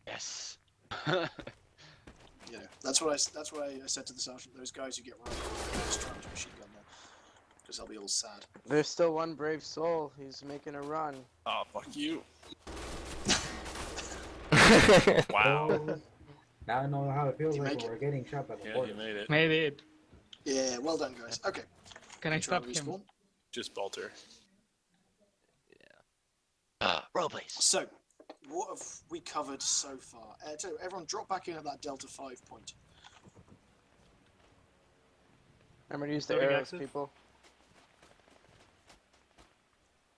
Yes. You know, that's what I said to the sergeant. Those guys who get run over, just trying to machine gun them, because they'll be all sad. There's still one brave soul. He's making a run. Oh, fuck you. Wow. Oh, now I know how it feels You like make when it? we're getting shot by the Yeah, border. you made it. Made it. Yeah, well done, guys. Okay. Can I Try stop to him? respawn. Just Bolter. Roll, please. So, what have we covered so far? So everyone drop back in at that Delta 5 point. Remember to use the Loading arrows, access? people.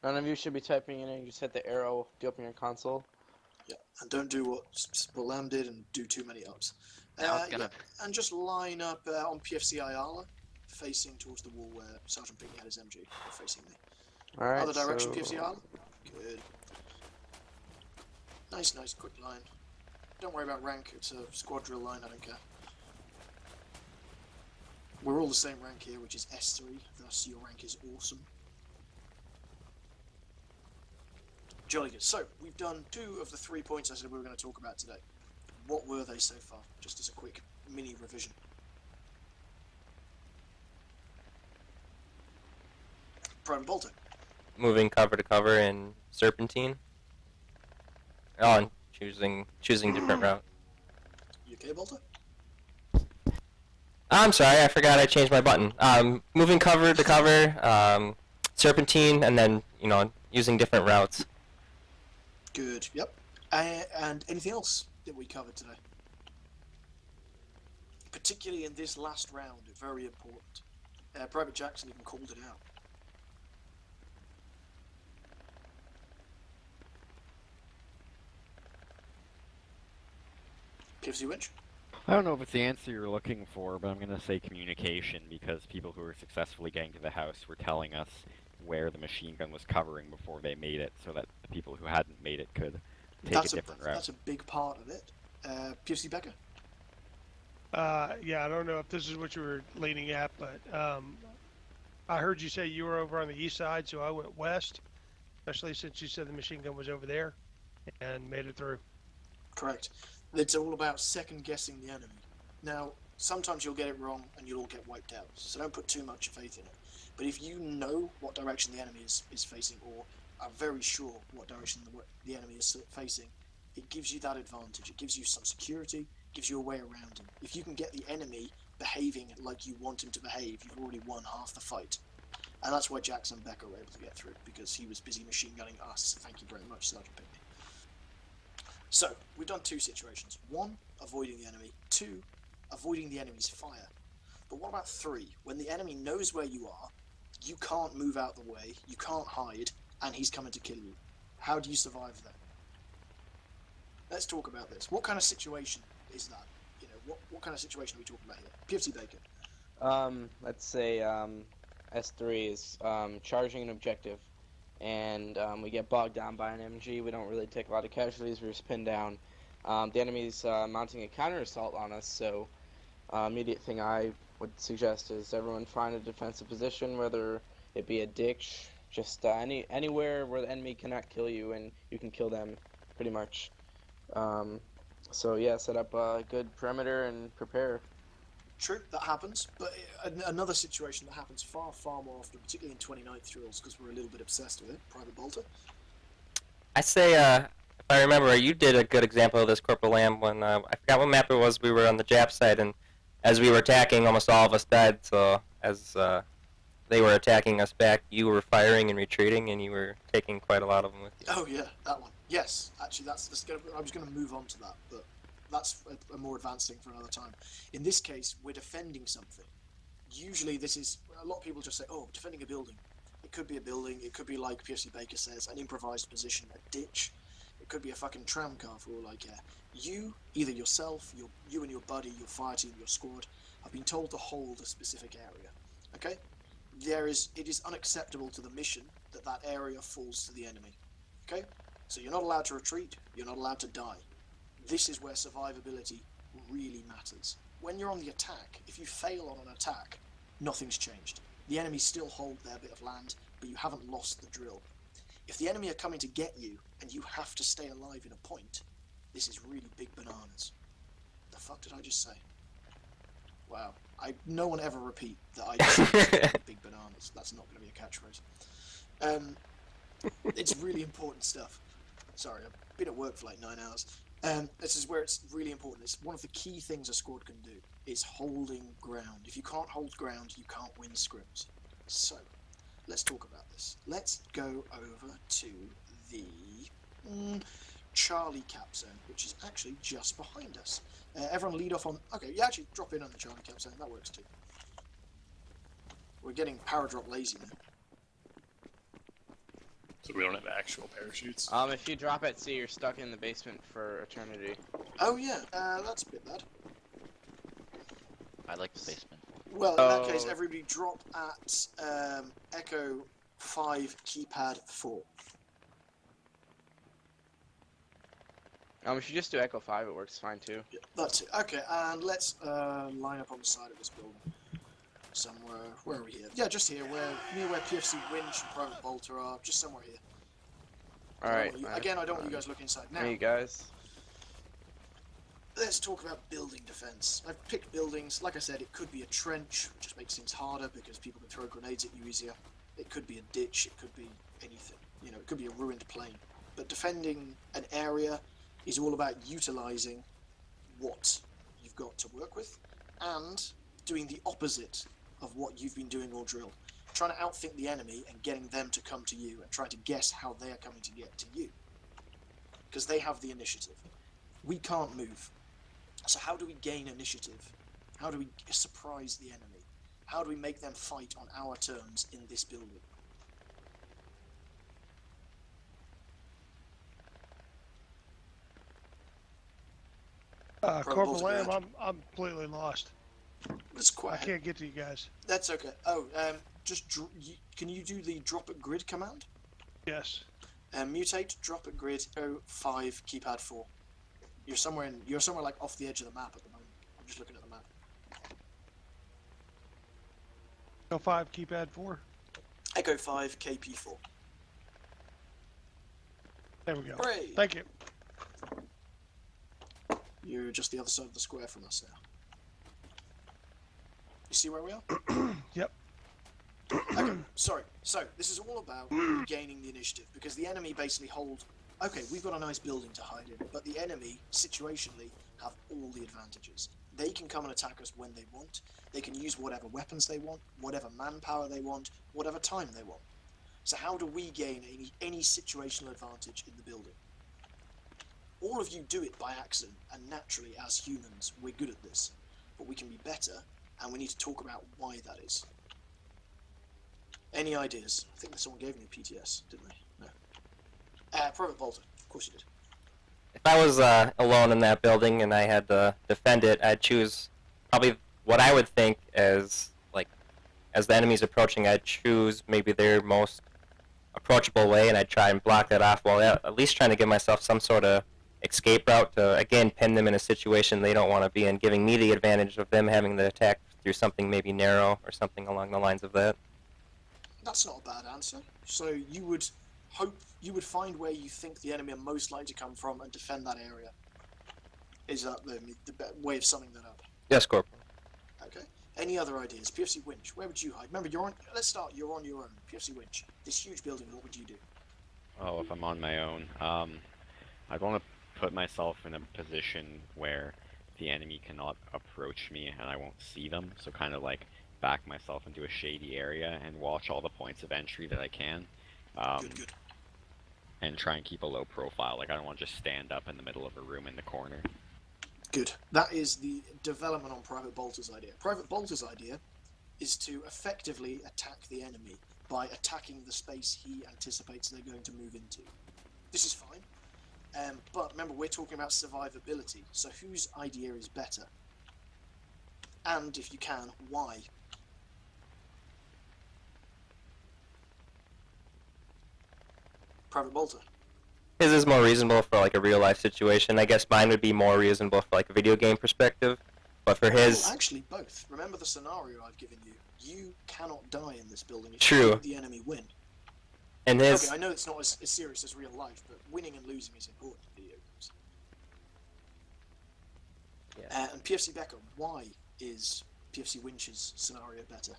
None of you should be typing in it. You just hit the arrow to open your console. Yeah, and don't do what Lamb did and do too many ups. Now it's gonna. Yeah, and just line up on PFC Ayala, facing towards the wall where Sergeant Pinkney had his MG, facing me. All right. Other direction, so... PFC Ayala. Good. Nice, quick line. Don't worry about rank. It's a squad drill line. I don't care. We're all the same rank here, which is S3. Thus, your rank is awesome. Jolly good. So, we've done 2 of the 3 points I said we were going to talk about today. What were they so far? Just as a quick mini revision. Private Bolter. Moving cover to cover in Serpentine. Oh, and choosing different route. You okay, Bolter? I'm sorry, I forgot I changed my button. Moving cover to cover, Serpentine, and then, using different routes. Good, yep. And anything else that we covered today? Particularly in this last round, very important. Private Jackson even called it out. PFC Winch? I don't know if it's the answer you're looking for, but I'm going to say communication, because people who were successfully getting to the house were telling us where the machine gun was covering before they made it, so that the people who hadn't made it could take a different route. That's a big part of it. PFC Becker? Yeah, I don't know if this is what you were leaning at, but I heard you say you were over on the east side, so I went west, especially since you said the machine gun was over there, and made it through. Correct. It's all about second guessing the enemy. Now, sometimes you'll get it wrong and you'll all get wiped out, so don't put too much faith in it. But if you know what direction the enemy is facing, or are very sure what direction the enemy is facing, it gives you that advantage. It gives you some security, gives you a way around him. If you can get the enemy behaving like you want him to behave, you've already won half the fight. And that's why Jackson and Becker were able to get through, because he was busy machine gunning us. Thank you very much, Sergeant Pinkney. So, we've done 2 situations. 1, avoiding the enemy. 2, avoiding the enemy's fire. But what about 3? When the enemy knows where you are, you can't move out the way, you can't hide, and he's coming to kill you. How do you survive that? Let's talk about this. What kind of situation is that? What kind of situation are we talking about here? PFC Bacon. Let's say S3 is charging an objective, and we get bogged down by an MG. We don't really take a lot of casualties. We're just pinned down. The enemy's mounting a counter assault on us, so immediate thing I would suggest is everyone find a defensive position, whether it be a ditch, just anywhere where the enemy cannot kill you and you can kill them, pretty much. So yeah, set up a good perimeter and prepare. True, that happens, but another situation that happens far, far more often, particularly in 29th drills, because we're a little bit obsessed with it, Private Bolter. I say, if I remember, you did a good example of this, Corporal Lamb, when, I forgot what map it was, we were on the Jap side, and as we were attacking, almost all of us died, so as they were attacking us back, you were firing and retreating, and you were taking quite a lot of them with you. Oh yeah, that one. Yes, actually, I was going to move on to that, but that's a more advanced thing for another time. In this case, we're defending something. Usually this is, a lot of people just say, oh, defending a building. It could be a building, it could be like PFC Baker says, an improvised position, a ditch. It could be a fucking tram car for all I care. You, either yourself, you and your buddy, your fire team, your squad, have been told to hold a specific area. Okay? It is unacceptable to the mission that that area falls to the enemy. Okay? So you're not allowed to retreat, you're not allowed to die. This is where survivability really matters. When you're on the attack, if you fail on an attack, nothing's changed. The enemy still hold their bit of land, but you haven't lost the drill. If the enemy are coming to get you, and you have to stay alive in a point, this is really big bananas. The fuck did I just say? Wow. No one ever repeat that I just said big bananas. That's not going to be a catchphrase. It's really important stuff. Sorry, I've been at work for like 9 hours. This is where it's really important. It's one of the key things a squad can do, is holding ground. If you can't hold ground, you can't win scrims. So, let's talk about this. Let's go over to the Charlie cap zone, which is actually just behind us. Everyone lead off on... Okay, you actually drop in on the Charlie cap zone. That works too. We're getting power drop lazy now. So we don't have actual parachutes. If you drop at sea, you're stuck in the basement for eternity. Oh yeah, that's a bit bad. I like the basement. Well, in that case, everybody drop at Echo 5 keypad 4. If you just do Echo 5, it works fine too. Yeah, that's it. Okay, and let's line up on the side of this building. Somewhere, where are we here? Yeah, just here, near where PFC Winch and Private Bolter are, just somewhere here. Alright. Again, I don't want you guys looking inside now. Hey guys. Let's talk about building defense. I've picked buildings. Like I said, it could be a trench, which just makes things harder because people can throw grenades at you easier. It could be a ditch. It could be anything. You know, it could be a ruined plane. But defending an area is all about utilizing what you've got to work with and doing the opposite of what you've been doing all drill. Trying to outthink the enemy and getting them to come to you and trying to guess how they are coming to get to you. Because they have the initiative. We can't move. So how do we gain initiative? How do we surprise the enemy? How do we make them fight on our terms in this building? Corporal Lamb, I'm completely lost. That's quite. I can't get to you guys. That's okay. Oh, can you do the drop at grid command? Yes. Mutate, drop at grid, 5 keypad 4. You're somewhere like off the edge of the map at the moment. I'm just looking at the map. Echo 5 keypad 4. Echo 5 KP 4. There we go. Hooray! Thank you. You're just the other side of the square from us now. You see where we are? Yep. Okay, sorry. So, this is all about gaining the initiative, because the enemy basically hold... Okay, we've got a nice building to hide in, but the enemy, situationally, have all the advantages. They can come and attack us when they want. They can use whatever weapons they want, whatever manpower they want, whatever time they want. So how do we gain any situational advantage in the building? All of you do it by accident, and naturally, as humans, we're good at this. But we can be better, and we need to talk about why that is. Any ideas? I think someone gave me a PTS, didn't they? No. Private Bolter, of course you did. If I was alone in that building and I had to defend it, I'd choose probably what I would think as the enemy's approaching, I'd choose maybe their most approachable way, and I'd try and block that off while at least trying to give myself some sort of escape route to, again, pin them in a situation they don't want to be in, giving me the advantage of them having the attack through something maybe narrow or something along the lines of that. That's not a bad answer. So you would find where you think the enemy are most likely to come from and defend that area. Is that the way of summing that up? Yes, Corporal. Okay. Any other ideas? PFC Winch, where would you hide? Remember, let's start, you're on your own. PFC Winch, this huge building, what would you do? Oh, if I'm on my own, I'd want to put myself in a position where the enemy cannot approach me and I won't see them, so kind of like back myself into a shady area and watch all the points of entry that I can. Good. And try and keep a low profile. Like, I don't want to just stand up in the middle of a room in the corner. Good. That is the development on Private Bolter's idea. Private Bolter's idea is to effectively attack the enemy by attacking the space he anticipates they're going to move into. This is fine. But remember, we're talking about survivability, so whose idea is better? And, if you can, why? Private Bolter. His is more reasonable for like a real life situation. I guess mine would be more reasonable for like a video game perspective. But for his... Well, actually, both. Remember the scenario I've given you. You cannot die in this building if True. you let the enemy win. And his... Okay, I know it's not as serious as real life, but winning and losing is important in video games. And PFC Becker, why is PFC Winch's scenario better?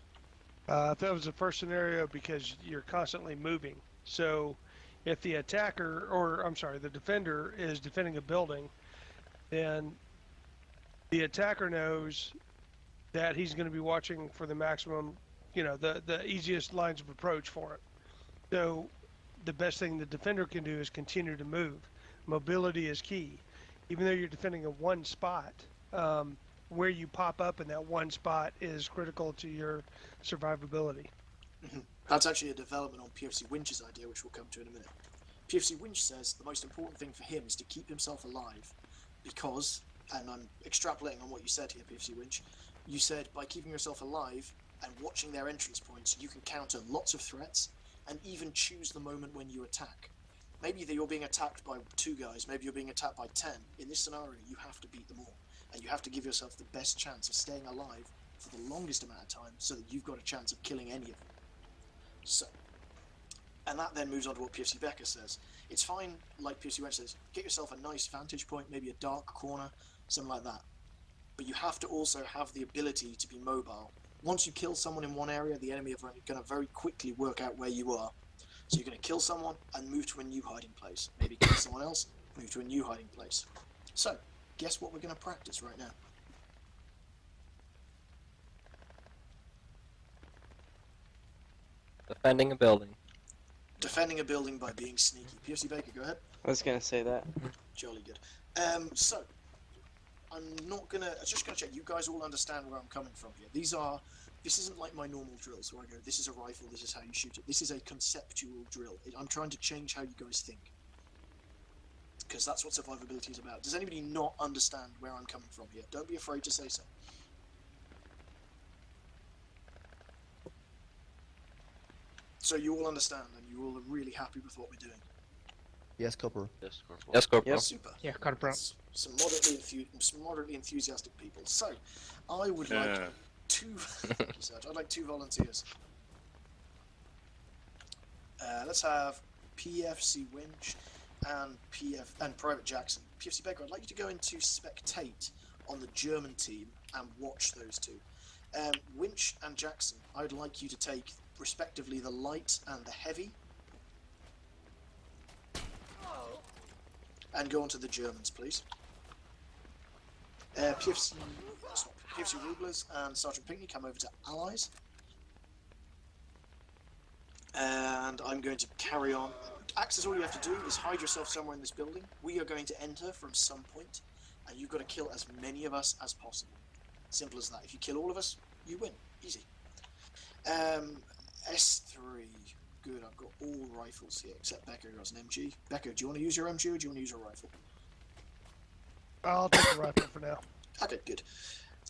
If that was the first scenario, because you're constantly moving. So if the attacker, or I'm sorry, the defender is defending a building, then the attacker knows that he's going to be watching for the maximum, the easiest lines of approach for it. So the best thing the defender can do is continue to move. Mobility is key. Even though you're defending a one spot, where you pop up in that one spot is critical to your survivability. That's actually a development on PFC Winch's idea, which we'll come to in a minute. PFC Winch says the most important thing for him is to keep himself alive because, and I'm extrapolating on what you said here, PFC Winch, you said by keeping yourself alive and watching their entrance points, you can counter lots of threats and even choose the moment when you attack. Maybe that you're being attacked by 2 guys, maybe you're being attacked by 10. In this scenario, you have to beat them all. And you have to give yourself the best chance of staying alive for the longest amount of time so that you've got a chance of killing any of them. So, and that then moves on to what PFC Becker says. It's fine, like PFC Winch says, get yourself a nice vantage point, maybe a dark corner, something like that. But you have to also have the ability to be mobile. Once you kill someone in one area, the enemy are going to very quickly work out where you are. So you're going to kill someone and move to a new hiding place. Maybe kill someone else, move to a new hiding place. So, guess what we're going to practice right now? Defending a building. Defending a building by being sneaky. PFC Baker, go ahead. I was gonna say that. Jolly good. So, just gonna check, you guys all understand where I'm coming from here. This isn't like my normal drills where I go, this is a rifle, this is how you shoot it. This is a conceptual drill. I'm trying to change how you guys think. Because that's what survivability is about. Does anybody not understand where I'm coming from here? Don't be afraid to say so. So you all understand, and you all are really happy with what we're doing. Yes, Corporal. Yes, Corporal. Yes, Corporal. Yep. Super. Yeah, Corporal. Some moderately enthusiastic people. So, I would like thank you, Serge. I'd like 2 volunteers. Let's have PFC Winch and Private Jackson. PFC Baker, I'd like you to go into spectate on the German team and watch those 2. Winch and Jackson, I'd like you to take respectively the light and the heavy and go on to the Germans, please. PFC Rublers and Sergeant Pinckney come over to Allies. And I'm going to carry on. Axis, all you have to do is hide yourself somewhere in this building. We are going to enter from some point, and you've got to kill as many of us as possible. Simple as that. If you kill all of us, you win. Easy. S3. Good, I've got all rifles here, except Becker, who has an MG. Becker, do you want to use your MG or do you want to use your rifle? I'll take the rifle for now. Okay, good.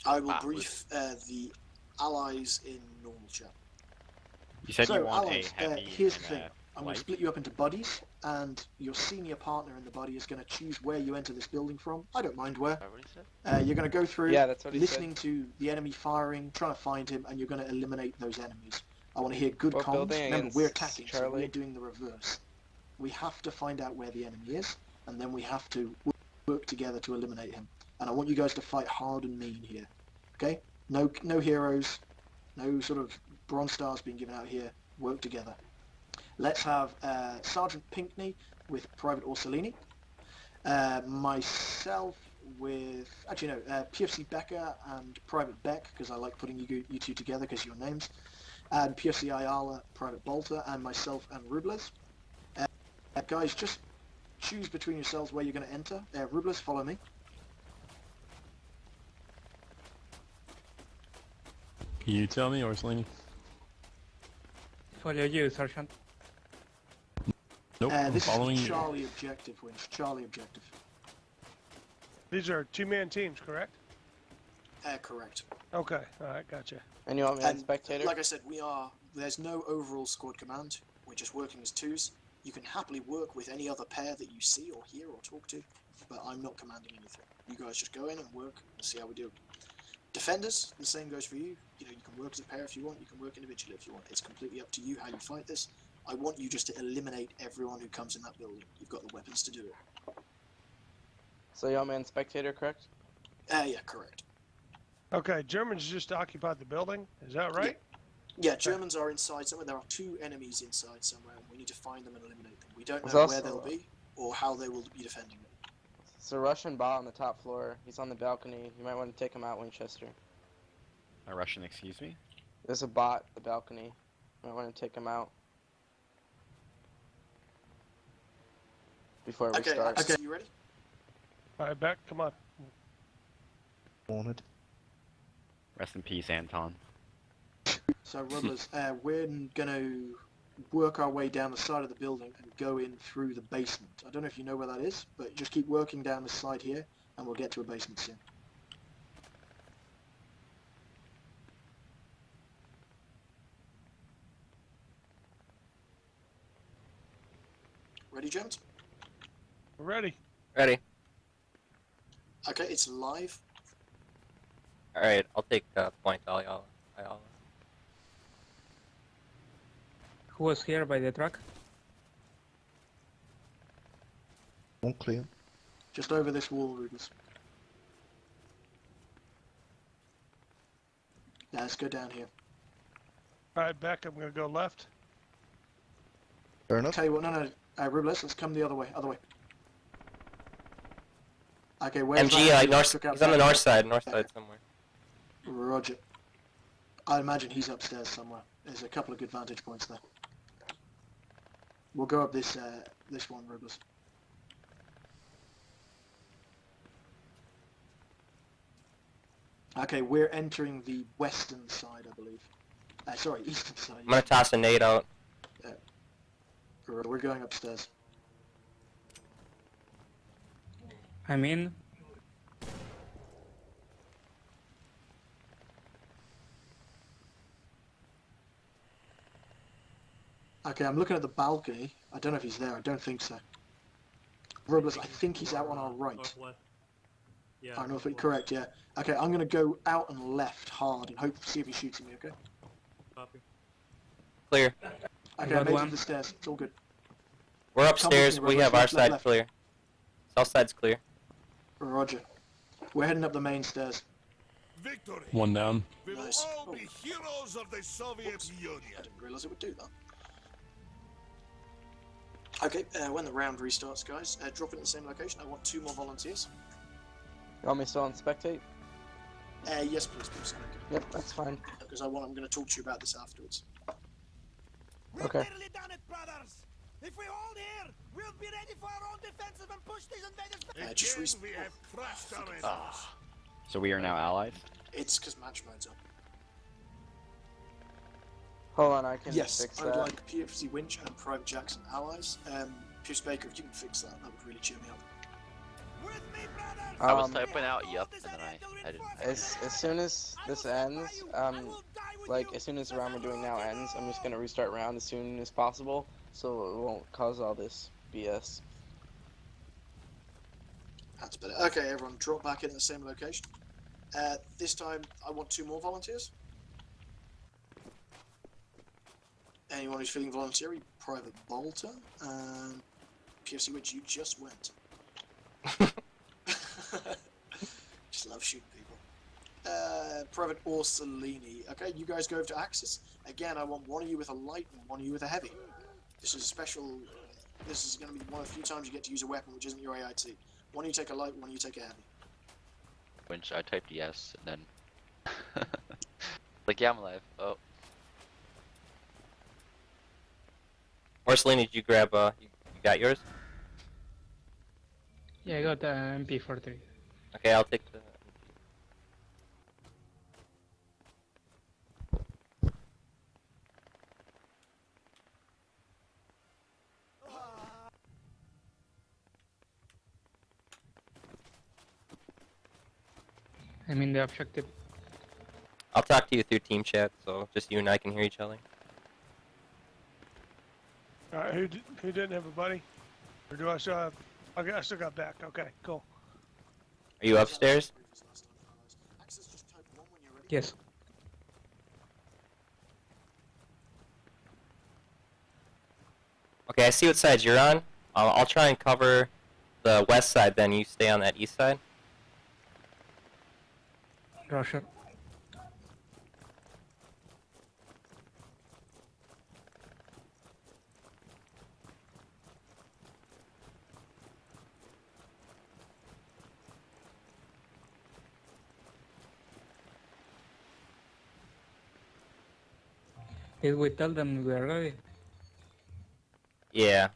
I will brief the Allies in normal chat. You said So, you want Allies, a heavy here's the and thing. a I'm going light? to split you up into buddies, and your senior partner in the buddy is going to choose where you enter this building from. I don't mind where. Is that what he said? You're going to go through, Yeah, that's what he listening to the enemy firing, trying to find him, and you're going to eliminate those enemies. I want to hear good What comms. building Remember, against we're attacking, so Charlie? we're doing the reverse. We have to find out where the enemy is, and then we have to work together to eliminate him. And I want you guys to fight hard and mean here. Okay? No heroes, no sort of bronze stars being given out here. Work together. Let's have Sergeant Pinckney with Private Orsolini. Myself with... Actually, no. PFC Becker and Private Beck, because I like putting you 2 together because of your names. And PFC Ayala, Private Bolter, and myself and Rublers. Guys, just choose between yourselves where you're going to enter. Rublers, follow me. You tell me, or Selene? Follow you, Sergeant. Nope, I'm This following is you. Charlie Objective, Winch. Charlie Objective. These are 2-man teams, correct? Correct. Okay, alright, gotcha. And you want me as spectator? Like I said, there's no overall squad command. We're just working as 2s. You can happily work with any other pair that you see or hear or talk to, but I'm not commanding anything. You guys just go in and work and see how we do. Defenders, the same goes for you. You know, you can work as a pair if you want, you can work individually if you want. It's completely up to you how you fight this. I want you just to eliminate everyone who comes in that building. You've got the weapons to do it. So you want me as spectator, correct? Yeah, correct. Okay, Germans just occupied the building. Is that right? Yeah, Germans are inside somewhere. There are 2 enemies inside somewhere, and we need to find them and eliminate them. We don't There's know also, where they'll be or how they will be defending them. It's a Russian bot on the top floor. He's on the balcony. You might want to take him out, Winchester. A Russian, excuse me? There's a bot at the balcony. You might want to take him out. Before we Okay, start. Axis, you ready? All right, back. Come on. Wanted. Rest in peace, Anton. So, Rublers, we're going to work our way down the side of the building and go in through the basement. I don't know if you know where that is, but just keep working down the side here, and we'll get to a basement soon. Ready, gents? We're ready. Ready. Okay, it's live. All right, I'll take point. I'll. Who was here by the truck? All clear. Just over this wall, Rubens. Now let's go down here. All right, back. I'm gonna go left. Fair enough. Tell you what, no, Rubens, let's come the other way, Okay, where's MG, that? like north. Took out He's on the that- north side somewhere. Roger. I imagine he's upstairs somewhere. There's a couple of good vantage points there. We'll go up this one, Rubens. Okay, we're entering the western side, I believe. Sorry, eastern side. I'm gonna toss a nade out. We're going upstairs. I'm in. Okay, I'm looking at the balcony. I don't know if he's there. I don't think so. Rublers, I think he's out on our right. Northwest. Yeah. I know if correct, yeah. Okay, I'm gonna go out and left hard and hope see if he shoots at me. Okay. Copy. Clear. Okay, got I made it one. to the stairs. It's all good. We're upstairs. me, We Robert. have our Left, side left. clear. South side's clear. Roger. We're heading up the main stairs. Victory! One down. We will Nice. all be heroes of the Soviet Union. I didn't realise it would do that. Okay, when the round restarts, guys, drop it in the same location. I want 2 more volunteers. You want me still on spectate? Yes, please, please. Yep, that's fine. Because I'm going to talk to you about this afterwards. We've Okay. nearly done it, brothers. If we hold here, we'll be ready for our own defensive and push these invaders back. Just Again, we have crushed our enemies. So we are now allied? It's because match mode's up. Hold on, I can Yes, fix I would that. like PFC Winch and Private Jackson allies. Pierce Baker, if you can fix that, that would really cheer me up. With me, brothers. I was Um, typing out yup, and then I didn't. As soon as this ends, like as soon as the round we're doing now ends, I'm just gonna restart round as soon as possible, so it won't cause all this BS. That's better. Okay, everyone, drop back in at the same location. This time, I want 2 more volunteers. Anyone who's feeling voluntary, Private Bolter, and PFC Winch, you just went. Just love shooting people. Private Orsolini. Okay, you guys go over to Axis. Again, I want one of you with a light and one of you with a heavy. This is a special... This is going to be one of the few times you get to use a weapon which isn't your AIT. One of you take a light, one of you take a heavy. Which I typed yes, and then like yeah, I'm alive. Oh, Orsolini, did you grab? You got yours? Yeah, I got the MP43. Okay, I'll take the. I'm in the objective. I'll talk to you through team chat, so just you and I can hear each other. All right, who didn't have a buddy? Or do I still have? Okay, I still got back. Okay, cool. Are you upstairs? Axis, just type 1 when you're ready. Yes. Okay, I see what side you're on. I'll try and cover the west side, then you stay on that east side. Roger. Did we tell them we are ready? Yeah.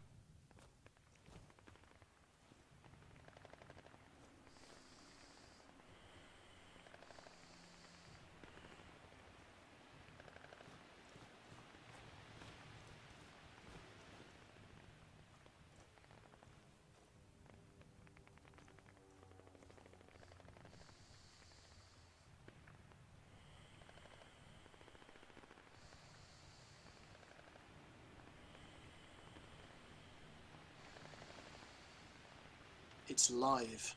It's live.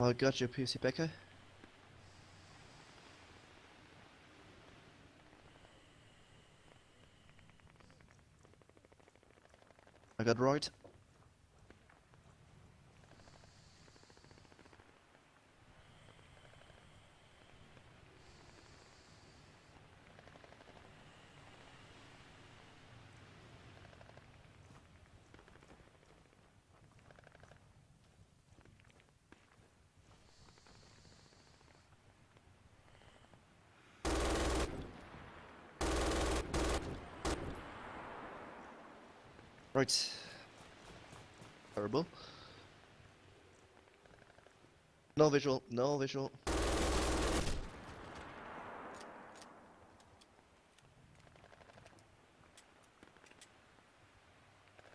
I got your PC Becker. I got right. Right. Terrible. No visual, no visual.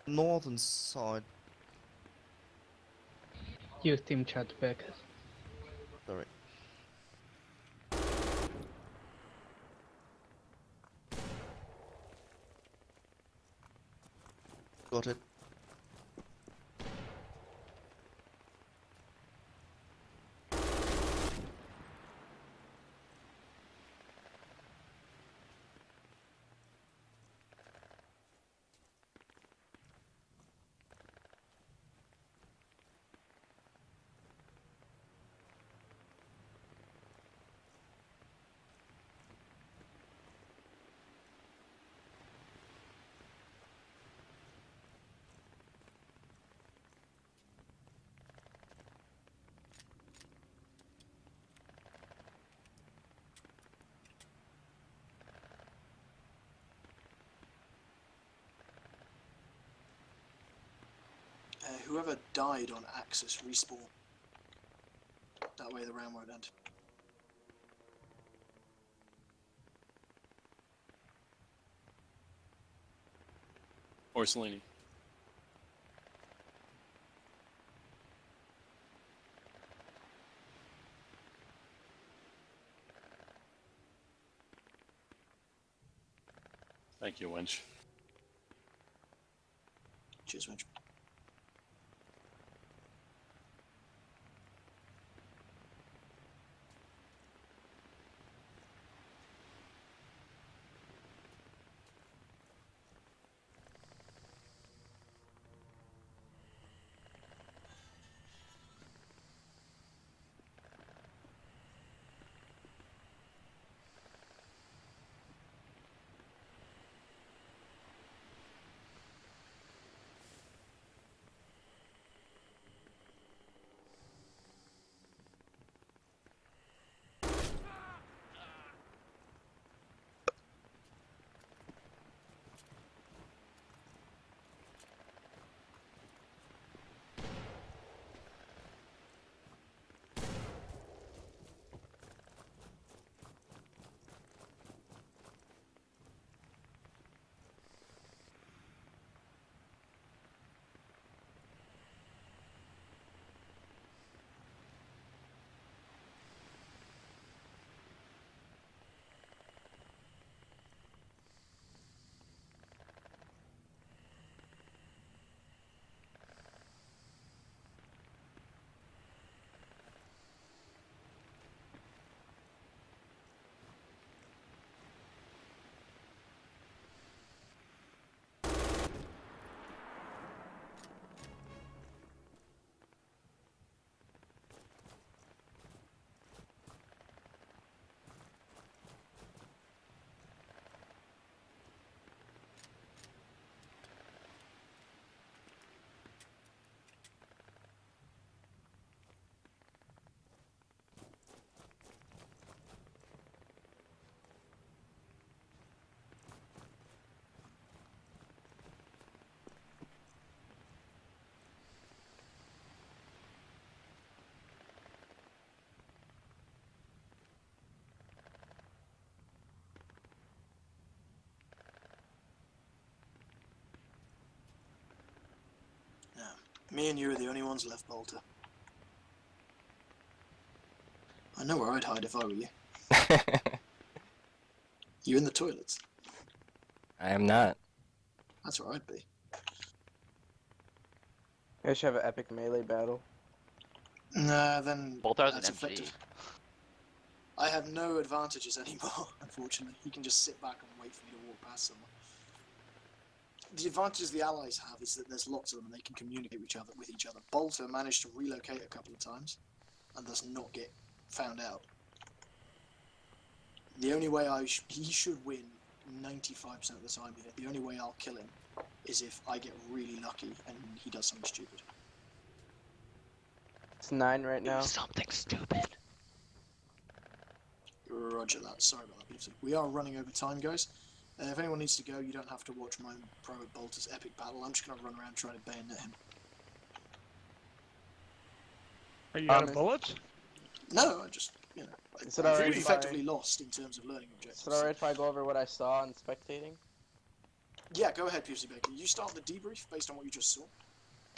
Northern side. Use team chat back. Sorry. Got it. Whoever died on Axis respawn. That way the round won't end. Or Selene. Thank you, Winch. Cheers, Winch. Me and you are the only ones left, Bolter. I know where I'd hide if I were you. You in the toilets? I am not. That's where I'd be. I should have an epic melee battle. Nah, then Bolter has an that's MG. effective. I have no advantages anymore, unfortunately. He can just sit back and wait for me to walk past someone. The advantages the allies have is that there's lots of them and they can communicate with each other. Bolter managed to relocate a couple of times and does not get found out. The only way he should win 95% of the time here. The only way I'll kill him is if I get really lucky and he does something stupid. It's 9 right now. Something stupid. Roger that. Sorry about that, Peter. We are running over time, guys. If anyone needs to go, you don't have to watch my Private Bolter's epic battle. I'm just going to run around trying to bayonet him. Are you out of bullets? No, I just, you know, Is it I've alright if effectively lost in terms of learning objectives. Is it alright if I go over what I saw and spectating? Yeah, go ahead, PFC Baker. You start the debrief based on what you just saw.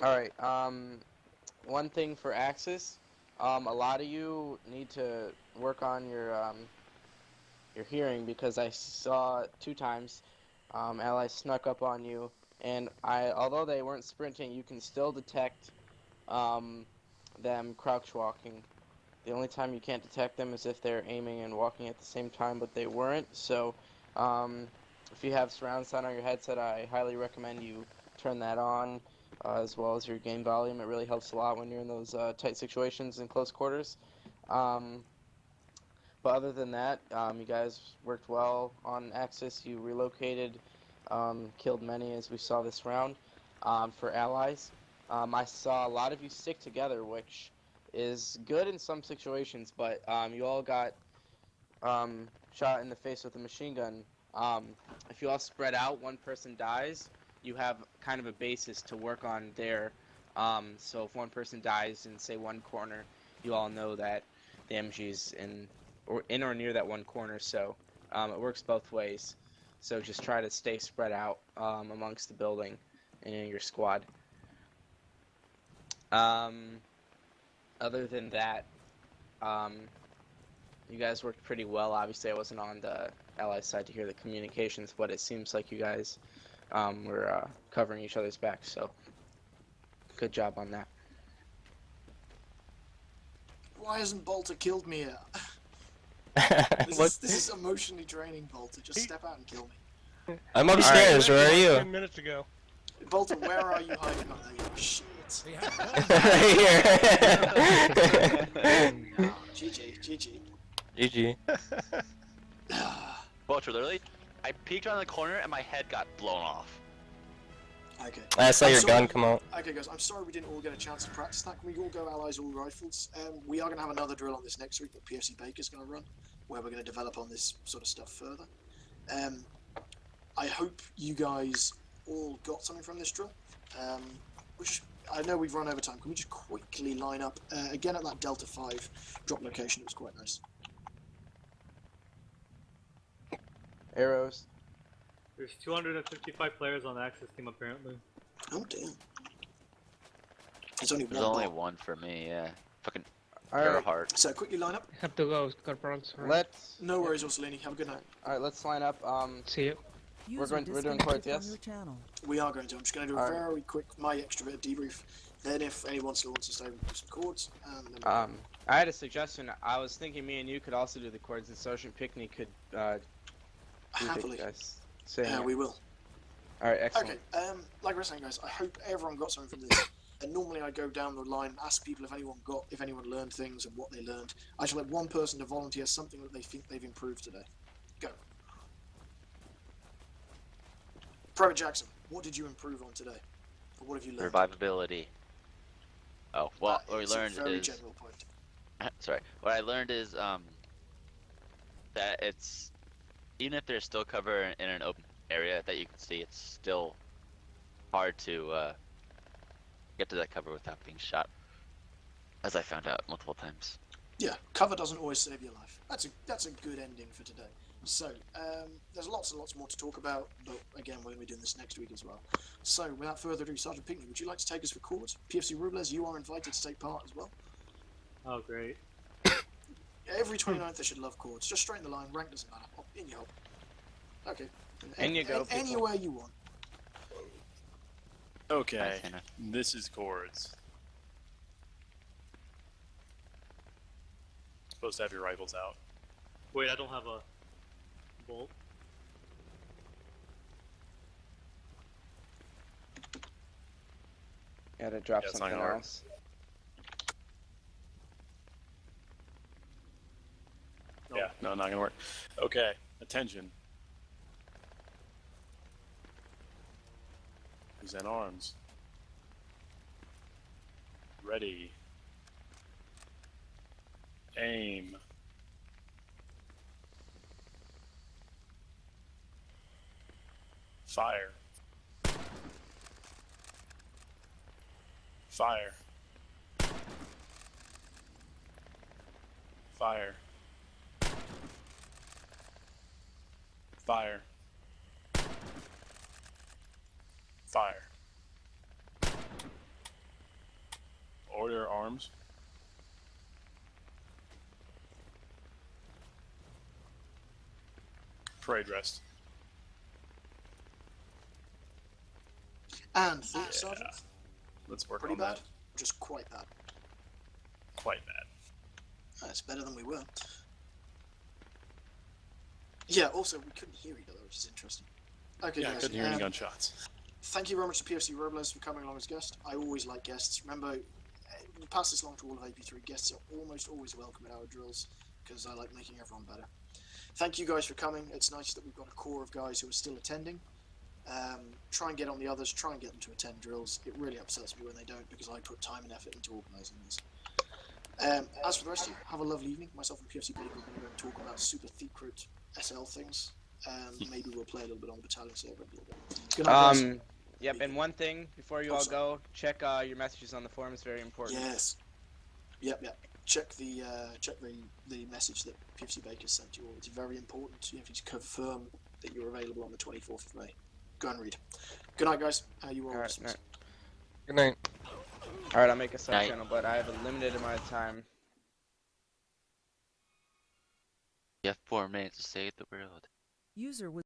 Alright, one thing for Axis, a lot of you need to work on your hearing, because I saw 2 times allies snuck up on you, and although they weren't sprinting, you can still detect them crouch walking. The only time you can't detect them is if they're aiming and walking at the same time, but they weren't. So if you have surround sound on your headset, I highly recommend you turn that on, as well as your game volume. It really helps a lot when you're in those tight situations in close quarters. But other than that, you guys worked well on Axis. You relocated, killed many, as we saw this round. For allies, I saw a lot of you stick together, which is good in some situations, but you all got shot in the face with a machine gun. If you all spread out, one person dies, you have kind of a basis to work on there. So if one person dies in, say, one corner, you all know that the MG's in or near that one corner, so it works both ways. So just try to stay spread out amongst the building and in your squad. Other than that, you guys worked pretty well. Obviously, I wasn't on the ally side to hear the communications, but it seems like you guys were covering each other's backs, so good job on that. Why hasn't Bolter killed me yet? This is emotionally draining, Bolter. Just step out and kill me. I'm upstairs. Where are you? 10 minutes ago. Bolter, where are you hiding? Oh, there you are. Shit. GG. GG. Butcher, literally, I peeked around the corner and my head got blown off. Okay. I saw your gun come out. Okay, guys, I'm sorry we didn't all get a chance to practice that. Can we all go allies, all rifles? We are going to have another drill on this next week that PFC Baker's going to run, where we're going to develop on this sort of stuff further. I hope you guys all got something from this drill, which I know we've run over time. Can we just quickly line up again at that Delta 5 drop location? It was quite nice. Arrows. There's 255 players on the Axis team apparently. Oh damn. There's only There's one. only bot. one for me, yeah. Fucking Alright, Earhart. So quickly line up. Have to go, corporals. let's. No worries, Orsolini. Have a good night. Alright, let's line up. See you. We're doing disconnected chords, from yes? your channel. We are going to. I'm just going to do a Alright. very quick, my extra bit of debrief. Then, if anyone still wants to stay, we'll do some chords. And then I had a suggestion. I was thinking me and you could also do the chords, and Sergeant Pickney could do happily, the guys. Same yeah, here. we will. Alright, excellent. Okay. Like I was saying, guys, I hope everyone got something from this. And normally I go down the line, ask people if anyone learned things and what they learned. I should let one person to volunteer something that they think they've improved today. Go. Private Jackson, what did you improve on today? Or what have you learned? Survivability. Oh, well, what we It's a learned very is... general point. Sorry. What I learned is, that it's... Even if there's still cover in an open area that you can see, it's still hard to, get to that cover without being shot. As I found out multiple times. Yeah, cover doesn't always save your life. That's a good ending for today. So, there's lots and lots more to talk about, but again, we're going to be doing this next week as well. So, without further ado, Sergeant Pinckney, would you like to take us for court? PFC Rubles, you are invited to take part as well. Oh, great. Every 29th they should love chords. Just straighten the line, rank doesn't matter. Oh, in you help. Okay. In you go, people. Anywhere you want. Okay, Nice, Hannah. this is chords. Supposed to have your rifles out. Wait, I don't have a bolt. Yeah, to drop Yeah, it's not something gonna work. else. No. Yeah, no, not gonna work. Okay, attention. Present arms. Ready. Aim. Fire. Fire. Fire. Fire. Fire. Order arms. Parade rest. And that, Sergeant? Let's work Pretty on bad? that. Just quite bad. Quite bad. That's better than we were. Yeah, also, we couldn't hear each other, which is interesting. Okay, Yeah, I guys. couldn't hear any gunshots. Thank you very much to PFC Robles for coming along as guest. I always like guests. Remember, we pass this along to all of AP3. Guests are almost always welcome at our drills because I like making everyone better. Thank you guys for coming. It's nice that we've got a core of guys who are still attending. Try and get on the others. Try and get them to attend drills. It really upsets me when they don't because I put time and effort into organising these. As for the rest of you, have a lovely evening. Myself and PFC Baker are going to go and talk about super secret SL things. Maybe we'll play a little bit on the battalion server a little bit. Good night, guys. Yep, and one thing before you all go, check your messages on the forum. It's very important. Yes. Yep. Check the message that PFC Baker sent you all. It's very important. You have to confirm that you're available on the 24th of May. Go and read. Good night, guys. You all dismissed. Good night. Alright, I'll make a sub channel, but I have a limited amount of time. You have 4 minutes to save the world. User was